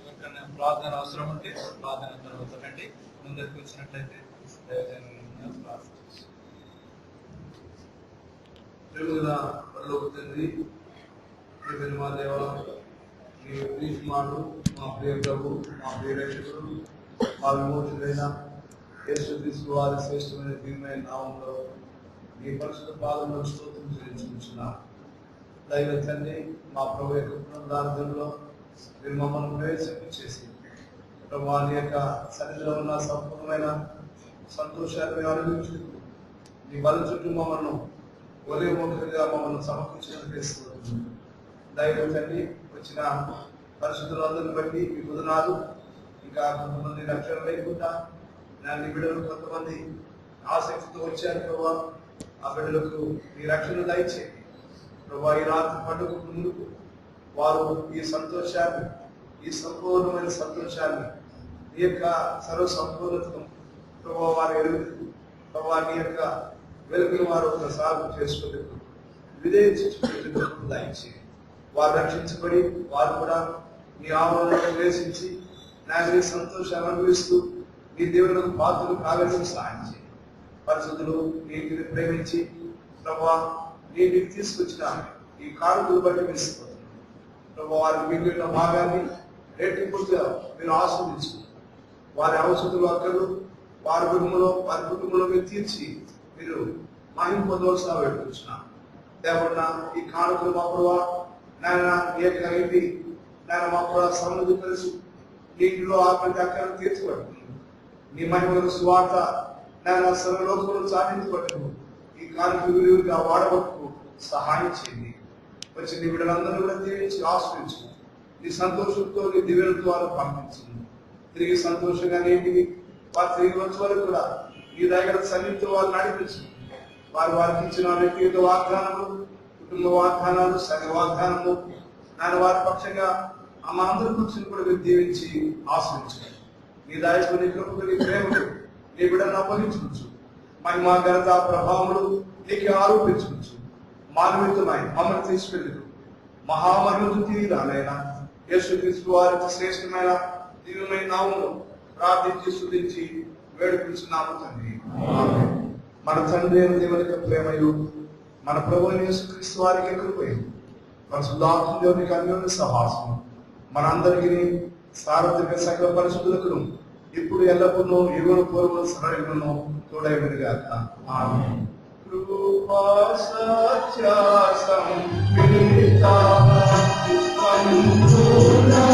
Speaker 3: ఎవరికైనా ప్రార్థన అవసరం ఉంటే ప్రార్థన తర్వాత రండి. ముందరికి వచ్చినట్లయితే దైవజనులను ప్రార్థన చేస్తాం.
Speaker 1: ప్రేమగల పరలోక తండ్రి, ప్రియమైన మా దేవ, మీ ప్రియకుమారుడు, మా ప్రియ ప్రభు, మా ప్రియ రక్షకుడు, మా విమోచకుడైన యేసుక్రీస్తు వారి శ్రేష్టమైన దివ్యమైన నామంలో మీ పరిశుద్ధ పాదములకు స్తోత్రం చెల్లించుకుంటున్నాం. దైవ తండ్రి, మా ప్రభు యొక్క పునరుద్ధానంలో మీరు మమ్మల్ని ప్రవేశించేసి ప్రభు నీ యొక్క సన్నిధిలో ఉన్న సంపూర్ణమైన సంతోషాన్ని అనుభవించుకుంటూ నీ బల చుట్టూ మమ్మల్ని ఒరే ముఖంగా మమ్మల్ని సమర్పించినట్టు దైవ తండ్రి, వచ్చిన పరిశుద్ధులందరిని బట్టి మీ బుధనాలు ఇంకా కొంతమంది రక్షణ లేకుండా నా బిడ్డలు కొంతమంది ఆసక్తితో వచ్చారు ప్రభావ. ఆ బిడ్డలకు మీ రక్షణ దయచేయండి ప్రభావ. ఈ రాత్రి పండుగ ముందుకు వారు ఈ సంతోషాన్ని, ఈ సంపూర్ణమైన సంతోషాన్ని, ఈ యొక్క సర్వ సంపూర్ణతను ప్రభావ వారు ఎరుగుతూ ప్రభావ నీ యొక్క వెలుగును వారు ప్రసాదం చేసుకోలేదు విధేయించుకుంటూ దయచేయండి. వారు రక్షించబడి వారు కూడా నీ ఆవరణలో ప్రవేశించి నా సంతోషాన్ని అనుభవిస్తూ నీ దేవులకు పాత్రలు కావాలని సహాయం చేయండి. పరిశుద్ధులు నీటిని ప్రేమించి ప్రభావ నీటికి తీసుకొచ్చిన ఈ కానుకలు బట్టి మెచ్చిపోతున్నాం ప్రభావ. వారికి మిగిలిన భాగాన్ని రెట్టింపుగా మీరు ఆస్వాదించుకుంటారు. వారి అవసరాలు అక్కలు వారి కుటుంబంలో మీరు తీర్చి మీరు మహిమ పొందవలసిన పెట్టుకుంటున్నాను. దేవుడు ఈ కానుకలు మా ప్రభావ నాయన ఏంటి నాయన మా ప్రభావ సమృద్ధి తెలుసు నీటిలో ఆపండి అక్కలను తీర్చబడుతుంది. నీ మహిమలకు స్వార్థ నాయన సర్వలోకంలో సాధించబడుతూ ఈ కానుకలు విలువగా వాడబట్టుకు సహాయం చేయండి. వచ్చి నీ బిడ్డలందరూ కూడా దీవించి ఆశ్రయించు. నీ సంతోషంతో నీ దివ్యలతో వారు పంపించు. తిరిగి సంతోషంగా నేటికి వారు తిరిగి వచ్చే వరకు కూడా నీ దగ్గర సన్నిధితో వారు నడిపించు. వారికి ఇచ్చిన వ్యక్తిగత వాగ్దానములు, కుటుంబ వాగ్దానాలు, సంఘ వాగ్దానము నాయన వారి పక్షంగా మా అందరి పక్షులు కూడా మీరు దీవించి ఆశ్రయించండి. నీ దాయకు నీ కృపకు నీ ప్రేమకు నీ బిడ్డను అప్పగించుకోవచ్చు. మహిమా ఘనత ప్రభావములు నీకు ఆరోపించుకోవచ్చు. మానవితమై మమ్మల్ని తీసుకెళ్ళదు మహామహిమను తిరిగి రానైనా యేసుక్రీస్తు వారికి శ్రేష్టమైన దివ్యమైన నామమును ప్రార్థించి స్తుతించి వేడుకుంటున్నాము తండ్రి. మన తండ్రి అయిన దేవుని యొక్క ప్రేమయు మన ప్రభువైన యేసుక్రీస్తు వారికి కృపయు పరిశుద్ధాత్మ దేవునికి అన్యోన్య సహవాసము మనందరికీ సార్వత్రిక సకల పరిశుద్ధులకు ఇప్పుడు ఎల్లప్పుడూ యుగను పూర్వం సరళను తోడైనగాక. ఆమేన్. కృపా సత్య సంపీత పంచునా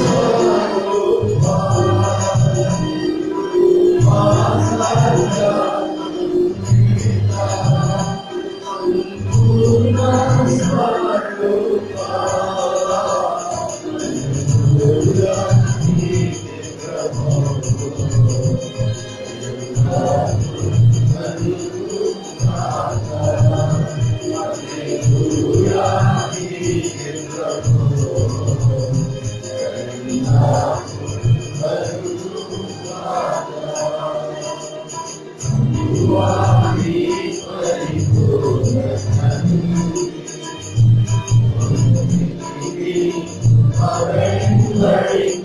Speaker 1: స్వరూపా కృపా సత్య సంపీత పంచునా
Speaker 4: Amen.